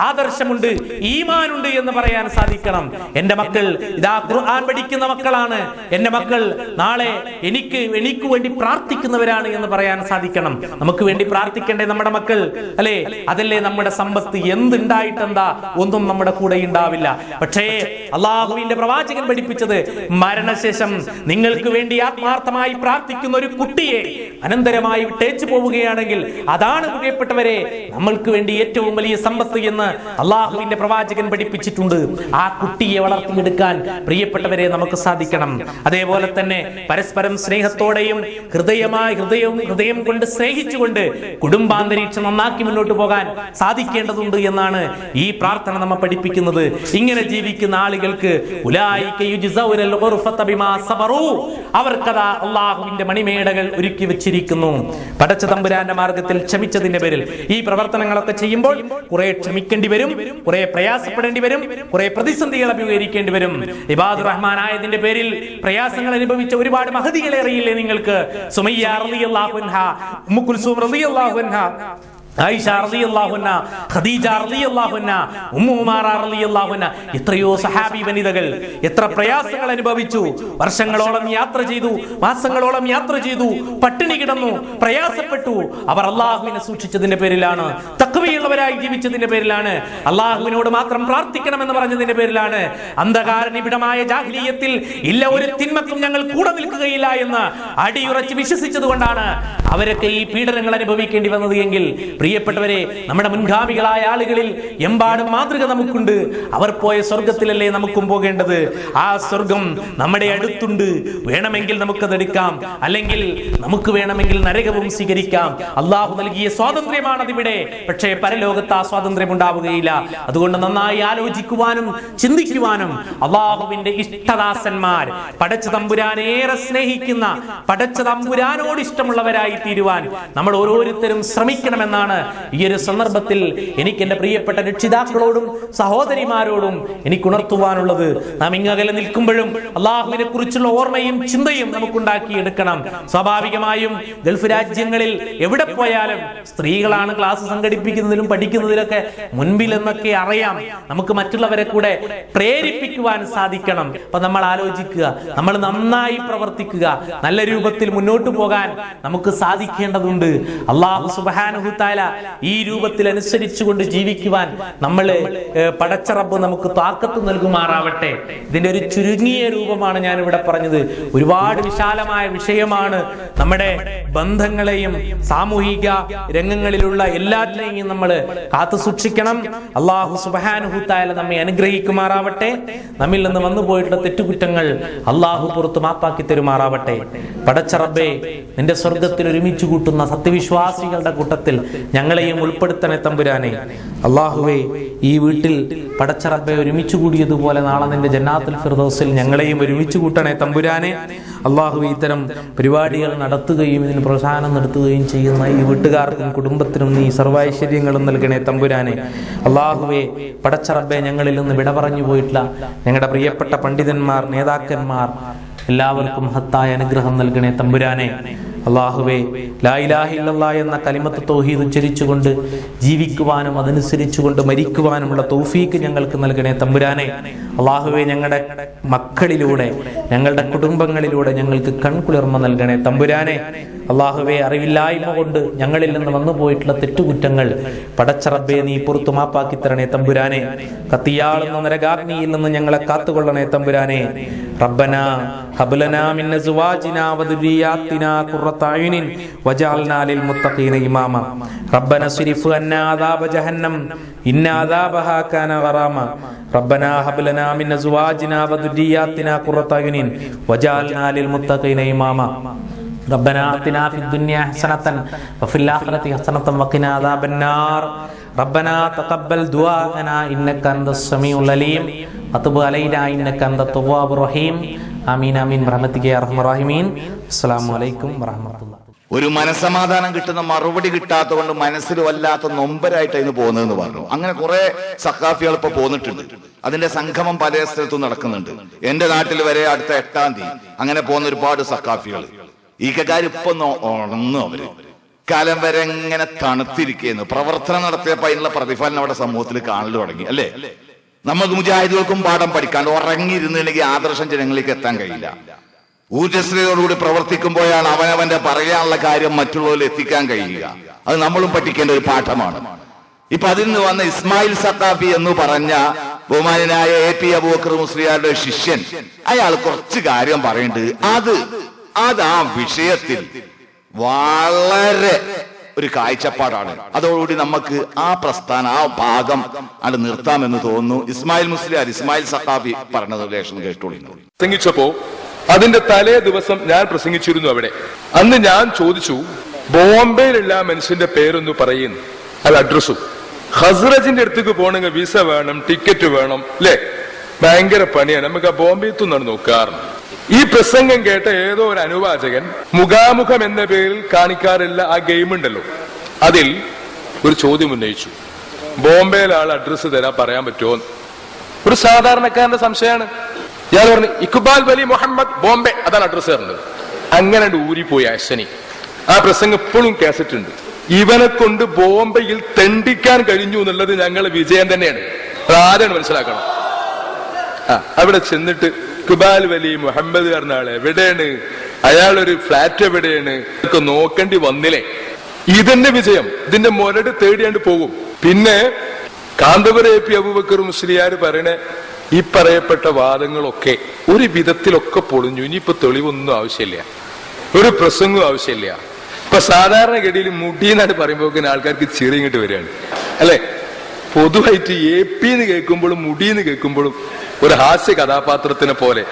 ആദർശമുണ്ട്, ഈമാനുണ്ട് എന്ന് പറയാൻ സാധിക്കണം. എന്റെ മക്കൾ ഇതാ ഖുർആൻ പഠിക്കുന്ന മക്കളാണ്, എന്റെ മക്കൾ നാളെ എനിക്ക് വേണ്ടി പ്രാർത്ഥിക്കുന്നവരാണ് എന്ന് പറയാൻ സാധിക്കണം. നമുക്ക് വേണ്ടി പ്രാർത്ഥിക്കേണ്ടേ നമ്മുടെ മക്കൾ, അല്ലെ? അതല്ലേ നമ്മുടെ സമ്പത്ത്. എന്തുണ്ടായിട്ടെന്താ, ഒന്നും നമ്മുടെ കൂടെ ഉണ്ടാവില്ല. പക്ഷേ അള്ളാഹുവിന്റെ പ്രവാചകൻ പഠിപ്പിച്ചത്, മരണശേഷം നിങ്ങൾക്ക് വേണ്ടി ആത്മാർത്ഥമായി പ്രാർത്ഥിക്കുന്ന ഒരു കുട്ടിയെ അനന്തരമായി വിട്ടേച്ചു പോവുകയാണെങ്കിൽ അതാണ് പ്രിയപ്പെട്ടവരെ നമ്മൾക്ക് വേണ്ടി ഏറ്റവും വലിയ സമ്പത്ത് എന്ന് അള്ളാഹുവിന്റെ പ്രവാചകൻ പഠിപ്പിച്ചിട്ടുണ്ട്. ആ കുട്ടിയെ വളർത്തിയെടുക്കാൻ പ്രിയപ്പെട്ടവരെ നമുക്ക് സാധിക്കണം. അതേപോലെ തന്നെ പരസ്പരം സ്നേഹത്തോടെയും ഹൃദയം കൊണ്ട് സ്നേഹിച്ചുകൊണ്ട് കുടുംബാന്തരീക്ഷം നന്നാക്കി മുന്നോട്ട് പോകാൻ സാധിക്കേണ്ടതുണ്ട് എന്നാണ് ഈ പ്രാർത്ഥന നമ്മെ പഠിപ്പിക്കുന്നത്. ഇങ്ങനെ ജീവിക്കുന്ന ആളുകൾക്ക് അവർക്കതാ അള്ളാഹുവിന്റെ മണിമേടകൾ ഒരുക്കി വെച്ചിരിക്കുന്നു. പടച്ച തമ്പുരാന്റെ മാർഗത്തിൽ ക്ഷമിച്ചതിന്റെ പേരിൽ ഈ പ്രവർത്തനങ്ങളൊക്കെ ചെയ്യുമ്പോൾ കുറെ ക്ഷമിക്കേണ്ടി വരും, കുറെ പ്രയാസപ്പെടേണ്ടി വരും, കുറെ പ്രതിസന്ധികൾ അഭിമുഖീകരിക്കേണ്ടി വരും. ഇബാദുർ റഹ്മാൻ ആയതിന്റെ പേരിൽ പ്രയാസങ്ങൾ അനുഭവിച്ച ഒരുപാട് മഹദികളെ അറിയില്ലേ നിങ്ങൾക്ക്? സുമയ്യ റളിയല്ലാഹു അൻഹ, ഉമ്മു കുൽസൂം റളിയല്ലാഹു അൻഹ, ആയിഷ റളിയല്ലാഹു അൻഹ, ഖദീജ റളിയല്ലാഹു അൻഹ, ഉമ്മു ഉമാറ റളിയല്ലാഹു അൻഹ, എത്രയോ സഹാബി വനിതകൾ എത്ര പ്രയാസങ്ങൾ അനുഭവിച്ചു. വർഷങ്ങളോളം യാത്ര ചെയ്തു, മാസങ്ങളോളം യാത്ര ചെയ്തു, പട്ടിണി കിടന്നു, പ്രയാസപ്പെട്ടു. അവർ അള്ളാഹുവിനെ സൂക്ഷിച്ചതിന്റെ പേരിലാണ്, തഖ്വയുള്ളവരായി ജീവിച്ചതിന്റെ പേരിലാണ്, അള്ളാഹുവിനോട് മാത്രം പ്രാർത്ഥിക്കണമെന്ന് പറഞ്ഞതിന്റെ പേരിലാണ്, അന്ധകാര നിബിഡമായ ജാഹിലിയ്യത്തിൽ ഇല്ല ഒരു തിന്മക്കും ഞങ്ങൾ കൂടെ നിൽക്കുകയില്ല എന്ന് അടിയുറച്ച് വിശ്വസിച്ചത് കൊണ്ടാണ് അവരൊക്കെ ഈ പീഡനങ്ങൾ അനുഭവിക്കേണ്ടി വന്നത് എങ്കിൽ പ്രിയപ്പെട്ടവരെ, നമ്മുടെ മുൻഗാമികളായ ആളുകളിൽ എമ്പാടും മാതൃക നമുക്കുണ്ട്. അവർ പോയ സ്വർഗത്തിലല്ലേ നമുക്കും പോകേണ്ടത്? ആ സ്വർഗം നമ്മുടെ അടുത്തുണ്ട്. വേണമെങ്കിൽ നമുക്കതെടുക്കാം, അല്ലെങ്കിൽ നമുക്ക് വേണമെങ്കിൽ നരകവും സ്വീകരിക്കാം. അള്ളാഹു നൽകിയ സ്വാതന്ത്ര്യമാണ് അതിവിടെ. പക്ഷേ പരലോകത്ത് ആ സ്വാതന്ത്ര്യം ഉണ്ടാവുകയില്ല. അതുകൊണ്ട് നന്നായി ആലോചിക്കുവാനും ചിന്തിക്കുവാനും അള്ളാഹുവിന്റെ ഇഷ്ടദാസന്മാർ, പടച്ച തമ്പുരാനെ ഏറെ സ്നേഹിക്കുന്ന, പടച്ച തമ്പുരാനോട് ഇഷ്ടമുള്ളവരായി തീരുവാൻ നമ്മൾ ഓരോരുത്തരും ശ്രമിക്കണമെന്നാണ് ഈ ഒരു സന്ദർഭത്തിൽ എനിക്ക് എന്റെ പ്രിയപ്പെട്ട രക്ഷിതാക്കളോടും സഹോദരിമാരോടും എനിക്ക് ഉണർത്തുവാനുള്ളത്. നാം ഇങ്ങകലെ നിൽക്കുമ്പോഴും അള്ളാഹുവിനെ കുറിച്ചുള്ള ഓർമ്മയും ചിന്തയും നമുക്കുണ്ടാക്കിയെടുക്കണം. സ്വാഭാവികമായും ഗൾഫ് രാജ്യങ്ങളിൽ എവിടെ പോയാലും സ്ത്രീകളാണ് ക്ലാസ് സംഘടിപ്പിക്കുന്നതിലും പഠിക്കുന്നതിലൊക്കെ മുൻപിൽ എന്നൊക്കെ അറിയാം. നമുക്ക് മറ്റുള്ളവരെ കൂടെ പ്രേരിപ്പിക്കുവാൻ സാധിക്കണം. അപ്പൊ നമ്മൾ ആലോചിക്കുക, നമ്മൾ നന്നായി പ്രവർത്തിക്കുക, നല്ല രൂപത്തിൽ മുന്നോട്ട് പോകാൻ നമുക്ക് സാധിക്കേണ്ടതുണ്ട്. അല്ലാഹു സുബ്ഹാനഹു തആല ഈ രൂപത്തിൽ അനുസരിച്ചുകൊണ്ട് ജീവിക്കുവാൻ നമ്മളെ പടച്ച റബ്ബ് നമുക്ക് താക്കത്ത് നൽകുമാറാവട്ടെ. ഇതിന്റെ ഒരു ചുരുങ്ങിയ രൂപമാണ് ഞാൻ ഇവിടെ പറഞ്ഞത്. ഒരുപാട് വിശാലമായ വിഷയമാണ്. നമ്മുടെ ബന്ധങ്ങളെയും സാമൂഹിക രംഗങ്ങളിലുള്ള എല്ലാറ്റിനെയും നമ്മൾ കാത്തു സൂക്ഷിക്കണം. അല്ലാഹു സുബ്ഹാനഹു തആല നമ്മെ അനുഗ്രഹിക്കുമാറാവട്ടെ. നമ്മിൽ നിന്ന് വന്നു പോയിട്ടുള്ള തെറ്റുകുറ്റങ്ങൾ അല്ലാഹു പുറത്തു മാപ്പാക്കി തരുമാറാവട്ടെ. പടച്ച റബ്ബേ, നിന്റെ സ്വർഗത്തിൽ ഒരുമിച്ച് കൂട്ടുന്ന സത്യവിശ്വാസികളുടെ കൂട്ടത്തിൽ ഞങ്ങളെയും ഉൾപ്പെടുത്തണേ തമ്പുരാനെ. അല്ലാഹുവേ, ഈ വീട്ടിൽ പടച്ച റബ്ബേ ഒരുമിച്ച് കൂടിയതുപോലെ നാളെ നിന്റെ ജന്നാത്തുൽ ഫിർദൗസിൽ ഞങ്ങളെയും ഒരുമിച്ച് കൂട്ടണേ തമ്പുരാനെ. അല്ലാഹുവേ, ഇത്തരം പരിപാടികൾ നടത്തുകയും ഇതിന് പ്രോത്സാഹനം നടത്തുകയും ചെയ്യുന്ന ഈ വീട്ടുകാർക്കും കുടുംബത്തിനും നീ സർവൈശ്വര്യങ്ങളും നൽകണേ തമ്പുരാനെ. അല്ലാഹുവേ, പടച്ച റബ്ബേ, ഞങ്ങളിൽ നിന്ന് വിട പറഞ്ഞു പോയിട്ടുള്ള ഞങ്ങളുടെ പ്രിയപ്പെട്ട പണ്ഡിതന്മാർ, നേതാക്കന്മാർ എല്ലാവർക്കും ഹത്തായ അനുഗ്രഹം നൽകണേ തമ്പുരാനെ. അല്ലാഹുവേ, ലാ ഇലാഹ ഇല്ലല്ലാഹ് എന്ന കലിമത്ത് തൗഹീദ് ഉച്ചരിച്ചുകൊണ്ട് ജീവിക്കുവാനും അതനുസരിച്ചുകൊണ്ട് മരിക്കുവാനുമുള്ള തൗഫീക്ക് ഞങ്ങൾക്ക് നൽകണേ തമ്പുരാനെ. അല്ലാഹുവേ, ഞങ്ങളുടെ മക്കളിലൂടെ, ഞങ്ങളുടെ കുടുംബങ്ങളിലൂടെ ഞങ്ങൾക്ക് കൺകുളിർമ നൽകണേ തമ്പുരാനെ. അല്ലാഹുവേ, അറിവില്ലായ്മ കൊണ്ട് ഞങ്ങളിൽ നിന്ന് വന്നു പോയിട്ടുള്ള തെറ്റുകുറ്റങ്ങൾ പടച്ച റബ്ബേ നീ പുറത്തു മാപ്പാക്കി തരണേ തമ്പുരാനെ. കത്തിയാളുന്ന നരകാഗ്നിയിൽ നിന്ന് ഞങ്ങളെ കാത്തുകൊള്ളണേ തമ്പുരാനെ. റബ്ബനാ ഹബ് ലനാ മിൻ അസ്വാജിനാ വദുരിയാത്തിനാ ഖുർറത അയുനിൻ വജഅൽനാ ലിൽ മുത്തഖീന ഇമാമ. റബ്ബനാ സ്രിഫ് അന്നാ അദാബ ജഹന്നം ഇന്ന അദാബഹാ കാന ഗറാമ. റബ്ബനാ ഹബ് ലനാ മിൻ അസ്വാജിനാ വദുരിയാത്തിനാ ഖുർറത അയുനിൻ വജഅൽനാ ലിൽ മുത്തഖീന ഇമാമ. ربنا آتنا في الدنيا حسنة وفي الآخرة حسنة وقنا عذاب النار. ربنا تقبل دعاءنا إنك أنت السميع العليم وتب علينا إنك أنت التواب الرحيم. آمين آمين برحمتك يا أرحم الراحمين. السلام عليكم ورحمة الله. ഒരു മനസ്സമാധാനം കിട്ടുന്ന മറുപടി കിട്ടാത്തതുകൊണ്ട് മനസ്സിൽ വല്ലാത്ത നൊമ്പരായിട്ട് അതിന് പോകുന്നതെന്ന് പറഞ്ഞു. അങ്ങനെ കുറെ സഖാഫികൾ ഇപ്പൊ പോന്നിട്ടുണ്ട്. അതിന്റെ സംഗമം പല സ്ഥലത്തും നടക്കുന്നുണ്ട്. എന്റെ നാട്ടിൽ വരെ അടുത്ത 8-ാം തീയതി അങ്ങനെ പോകുന്ന ഒരുപാട് സഖാഫികൾ. ഈ ഇപ്പൊ ഉണർന്നു. അവര് കാലം വരെ ഇങ്ങനെ തണുത്തിരിക്കുന്നു. പ്രവർത്തനം നടത്തിയപ്പോ അതിനുള്ള പ്രതിഫലനം അവിടെ സമൂഹത്തിൽ കാണൽ തുടങ്ങി. അല്ലേ? നമുക്ക് മുജാഹിദുകൾക്കും പാഠം പഠിക്കാണ്ട് ഉറങ്ങിയിരുന്നില്ലെങ്കിൽ ആദർശം ജനങ്ങളിലേക്ക് എത്താൻ കഴിയില്ല. ഊർജ്ജസ്വലതയോടുകൂടി പ്രവർത്തിക്കുമ്പോഴാണ് അവനവന്റെ പറയാനുള്ള കാര്യം മറ്റുള്ളവരിൽ എത്തിക്കാൻ കഴിയുക. അത് നമ്മളും പഠിക്കേണ്ട ഒരു പാഠമാണ്. ഇപ്പൊ അതിൽ നിന്ന് വന്ന ഇസ്മായിൽ സഖാഫി എന്ന് പറഞ്ഞ ബഹുമാനായ AP അബൂബക്കർ മുസ്ലിയാരുടെ ശിഷ്യൻ, അയാൾ കുറച്ച് കാര്യം പറയുന്നുണ്ട്. അത് ആ വിഷയത്തിൽ വളരെ ഒരു കാഴ്ചപ്പാടാണ്. അതോടുകൂടി നമുക്ക് ആ പ്രസ്ഥാനം, ആ ഭാഗം അത് നിർത്താമെന്ന് തോന്നുന്നു. ഇസ്മായിൽ സഖാഫി പറഞ്ഞത് ലേശം കേട്ടോളി. പ്രസംഗിച്ചപ്പോ അതിന്റെ തലേ ദിവസം ഞാൻ പ്രസംഗിച്ചിരുന്നു അവിടെ. അന്ന് ഞാൻ ചോദിച്ചു, ബോംബെയിലുള്ള മനുഷ്യന്റെ പേരൊന്ന് പറയുന്നു, അത് അഡ്രസ്സും. ഹസ്രജിന്റെ അടുത്തേക്ക് പോകണമെങ്കിൽ വിസ വേണം, ടിക്കറ്റ് വേണം, അല്ലേ? ഭയങ്കര പണിയാണ്. നമുക്ക് ആ ബോംബെത്തുനിന്നാണ് നോക്കാറുണ്ട്. ഈ പ്രസംഗം കേട്ട ഏതോ ഒരു അനുവാചകൻ മുഖാമുഖം എന്ന പേരിൽ കാണിക്കാറില്ല ആ ഗെയിം ഉണ്ടല്ലോ, അതിൽ ഒരു ചോദ്യം ഉന്നയിച്ചു. ബോംബെയിലെ ആൾ അഡ്രസ്സ് തരാൻ പറയാൻ പറ്റുമോ? ഒരു സാധാരണക്കാരന്റെ സംശയമാണ്. ഇയാൾ പറഞ്ഞു, ഇക്ബാൽ വലി മുഹമ്മദ്, ബോംബെ, അതാണ് അഡ്രസ്സ് തരുന്നത്. അങ്ങനെ ഊരിപ്പോയി അശ്വനി. ആ പ്രസംഗം ഇപ്പോഴും കാസറ്റ് ഉണ്ട്. ഇവനെ കൊണ്ട് ബോംബെയിൽ തെണ്ടിക്കാൻ കഴിഞ്ഞു എന്നുള്ളത് ഞങ്ങളെ വിജയം തന്നെയാണ്. ആരാണ് മനസ്സിലാക്കണം. അവിടെ ചെന്നിട്ട് ഇക്ബാൽ വലി മുഹമ്മദ് പറഞ്ഞ ആള് എവിടെയാണ്, അയാളൊരു ഫ്ലാറ്റ് എവിടെയാണ് ഒക്കെ നോക്കേണ്ടി വന്നില്ലേ? ഇതെന്നെ വിജയം. ഇതിന്റെ മുരട് തേടിയാണ്ട് പോകും. പിന്നെ കാന്തപുരം AP അബൂബക്കർ മുസ്ലിയാർ പറയണ ഈ പറയപ്പെട്ട വാദങ്ങളൊക്കെ ഒരു വിധത്തിലൊക്കെ പൊളിഞ്ഞു. ഇനിയിപ്പോ തെളിവൊന്നും ആവശ്യമില്ല, ഒരു പ്രസംഗവും ആവശ്യമില്ല. ഇപ്പൊ സാധാരണഗതിയിൽ മുടി എന്നാണ് പറയുമ്പോൾ ആൾക്കാർക്ക് ചിറി ഇങ്ങോട്ട് വരികയാണ് അല്ലെ. പൊതുവായിട്ട് AP എന്ന് കേൾക്കുമ്പോഴും മുടിയെന്ന് കേൾക്കുമ്പോഴും ഒരു ഹാസ്യ കഥാപാത്രത്തിനെ പോലെ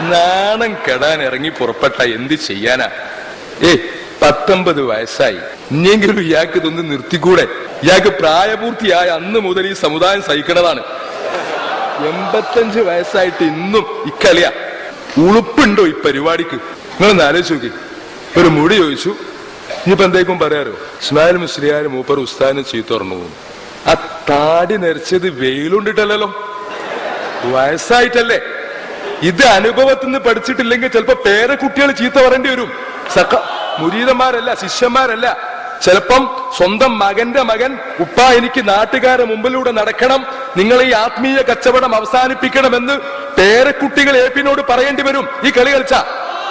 നാണം കെടാൻ ഇറങ്ങി പുറപ്പെട്ട എന്ത് ചെയ്യാനാ? 19 വയസ്സായി, ഇനിയെങ്കിലും ഇയാൾക്ക് ഇതൊന്ന് നിർത്തിക്കൂടെ? ഇയാൾക്ക് പ്രായപൂർത്തിയായ അന്ന് മുതൽ ഈ സമുദായം സഹിക്കണതാണ്. 85 വയസ്സായിട്ട് ഇന്നും ഇക്കളിയ ഉളുപ്പുണ്ടോ ഈ പരിപാടിക്ക്? നിങ്ങളൊന്ന് ആലോചിച്ച് നോക്കി. ഒരു മുടി ചോദിച്ചു, ഇനിയിപ്പോ എന്തേക്കും പറയാറോ, ഇസ്മായിൽ മുസ്ലിയാർ മൂപ്പർ ഉസ്താദിനെ ചീത്ത പറഞ്ഞു. ആ താടി നരച്ചത് വെയിലുണ്ടിട്ടല്ലോ, വയസ്സായിട്ടല്ലേ. ഇത് അനുഭവത്തിൽ നിന്ന് പഠിച്ചിട്ടില്ലെങ്കിൽ ചിലപ്പോ പേരക്കുട്ടികൾ ചീത്ത പറയേണ്ടി വരും. മുരീദന്മാരല്ല, ശിഷ്യന്മാരല്ല. ചിലപ്പം സ്വന്തം മകന്റെ മകൻ, ഉപ്പ എനിക്ക് നാട്ടുകാരെ മുമ്പിലൂടെ നടക്കണം, നിങ്ങൾ ഈ ആത്മീയ കച്ചവടം അവസാനിപ്പിക്കണമെന്ന് പേരക്കുട്ടികൾ AP-നോട് പറയേണ്ടി വരും ഈ കളി കളിച്ച.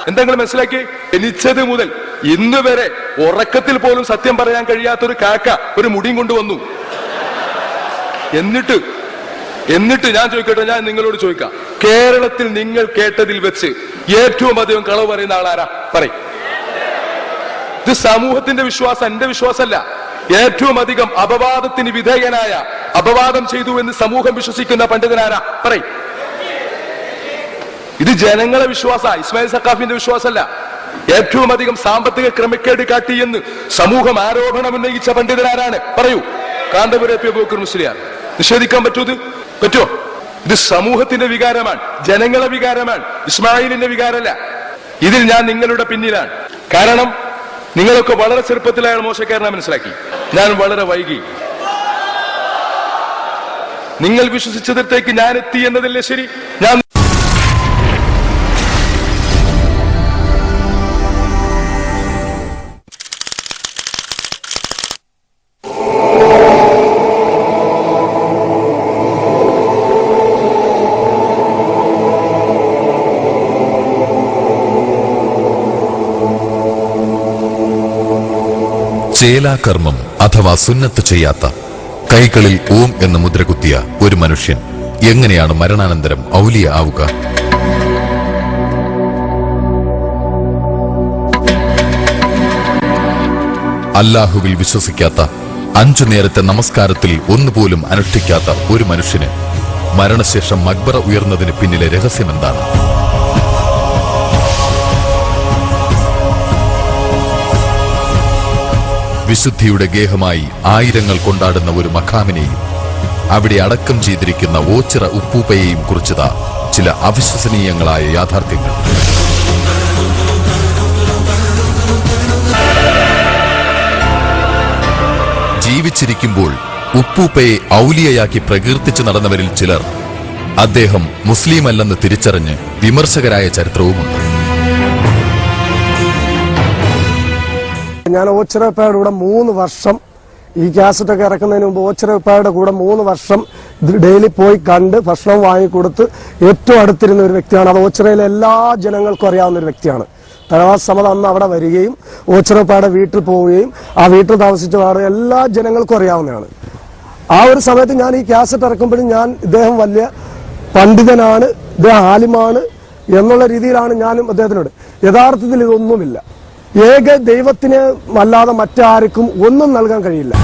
എന്തെങ്കിലും മനസ്സിലാക്കി? ജനിച്ചത് മുതൽ ഇന്ന് വരെ ഉറക്കത്തിൽ പോലും സത്യം പറയാൻ കഴിയാത്തൊരു കാക്ക ഒരു മുടിയും കൊണ്ടുവന്നു. എന്നിട്ട് ഞാൻ ചോദിക്കട്ടെ, ഞാൻ നിങ്ങളോട് ചോദിക്കാം, കേരളത്തിൽ നിങ്ങൾ കേട്ടതിൽ വെച്ച് ഏറ്റവും അധികം കളവ് പറയുന്ന ആളാരാ? പറയും. ഇത് സമൂഹത്തിന്റെ വിശ്വാസം, എന്റെ വിശ്വാസമല്ല. ഏറ്റവും അധികം അപവാദത്തിന് വിധേയനായ, അപവാദം ചെയ്തു എന്ന് സമൂഹം വിശ്വസിക്കുന്ന പണ്ഡിതനാരാ? പറയും. ഇത് ജനങ്ങളെ വിശ്വാസ, ഇസ്മായിൽ സഖാഫിന്റെ വിശ്വാസമല്ല. ഏറ്റവും അധികം സാമ്പത്തിക ക്രമക്കേട് കാട്ടി എന്ന് സമൂഹം ആരോപണം ഉന്നയിച്ച പണ്ഡിതനാരാണ്? പറയൂ. കാന്തപുരം അബൂബക്കർ മുസ്ലിയാർ. നിഷേധിക്കാൻ പറ്റുമോ? ഇത് സമൂഹത്തിന്റെ വികാരമാണ്, ജനങ്ങളെ വികാരമാണ്, ഇസ്മായിലിന്റെ വികാരമല്ല. ഇതിൽ ഞാൻ നിങ്ങളുടെ പിന്നിലാണ്. കാരണം നിങ്ങളൊക്കെ വളരെ ചെറുപ്പത്തിൽ അയാൾ മോശക്കാരനെ മനസ്സിലാക്കി. ഞാൻ വളരെ വൈകി. നിങ്ങൾ വിശ്വസിച്ചതിലേക്ക് ഞാൻ എത്തി എന്നതല്ലേ ശരി? ഞാൻ ചേലാകർമ്മം അഥവാ സുന്നത്ത് ചെയ്യാത്ത, കൈകളിൽ ഓം എന്ന മുദ്ര കുത്തിയ ഒരു മനുഷ്യൻ എങ്ങനെയാണ് മരണാനന്തരം ഔലിയ ആവുക? അല്ലാഹുവിൽ വിശ്വസിക്കാത്ത, 5 നേരത്തെ നമസ്കാരത്തിൽ ഒന്നുപോലും അനുഷ്ഠിക്കാത്ത ഒരു മനുഷ്യന് മരണശേഷം മക്ബറ ഉയർന്നതിന് പിന്നിലെ രഹസ്യമെന്താണ്? വിശുദ്ധിയുടെ ഗേഹമായി ആയിരങ്ങൾ കൊണ്ടാടുന്ന ഒരു മഖാമിനെയും അവിടെ അടക്കം ചെയ്തിരിക്കുന്ന ഓച്ചിറ ഉപ്പൂപ്പയെയും കുറിച്ചതാ ചില അവിശ്വസനീയങ്ങളായ യാഥാർത്ഥ്യങ്ങൾ. ജീവിച്ചിരിക്കുമ്പോൾ ഉപ്പൂപ്പയെ ഔലിയയാക്കി പ്രകീർത്തിച്ചു നടന്നവരിൽ ചിലർ അദ്ദേഹം മുസ്ലിമല്ലെന്ന് തിരിച്ചറിഞ്ഞ് വിമർശകരായ ചരിത്രവുമുണ്ട്. ഞാൻ ഓച്ചിറപ്പായുടെ കൂടെ 3 വർഷം, ഈ കാസറ്റൊക്കെ ഇറക്കുന്നതിന് മുമ്പ് ഓച്ചിറപ്പായുടെ കൂടെ 3 വർഷം ഡെയിലി പോയി കണ്ട് ഭക്ഷണം വാങ്ങിക്കൊടുത്ത് ഏറ്റവും അടുത്തിരുന്ന ഒരു വ്യക്തിയാണ്. അത് ഓച്ചിറയിലെ എല്ലാ ജനങ്ങൾക്കും അറിയാവുന്ന ഒരു വ്യക്തിയാണ്. തലവാസ് സമദ് അന്ന് അവിടെ വരികയും ഓച്ചിറപ്പായുടെ വീട്ടിൽ പോവുകയും ആ വീട്ടിൽ താമസിച്ച എല്ലാ ജനങ്ങൾക്കും അറിയാവുന്നതാണ്. ആ ഒരു സമയത്ത് ഞാൻ ഈ കാസറ്റ് ഇറക്കുമ്പോഴും ഞാൻ ഇദ്ദേഹം വലിയ പണ്ഡിതനാണ്, ഇദ്ദേഹം ആലിമാണ് എന്നുള്ള രീതിയിലാണ് ഞാനും അദ്ദേഹത്തിനോട്. യഥാർത്ഥത്തിൽ ഇതൊന്നുമില്ല. ഏക ദൈവത്തിന് അല്ലാതെ മറ്റാർക്കും ഒന്നും നൽകാൻ കഴിയില്ല.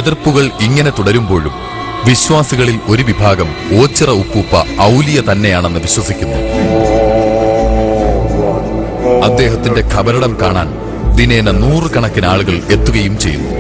എതിർപ്പുകൾ ഇങ്ങനെ തുടരുമ്പോഴും വിശ്വാസികളിൽ ഒരു വിഭാഗം ഓച്ചിറ ഉപ്പൂപ്പ ഔലിയ തന്നെയാണെന്ന് വിശ്വസിക്കുന്നു. അദ്ദേഹത്തിന്റെ ഖബറിടം കാണാൻ ദിനേന 100 കണക്കിന് ആളുകൾ എത്തുകയും ചെയ്യുന്നു.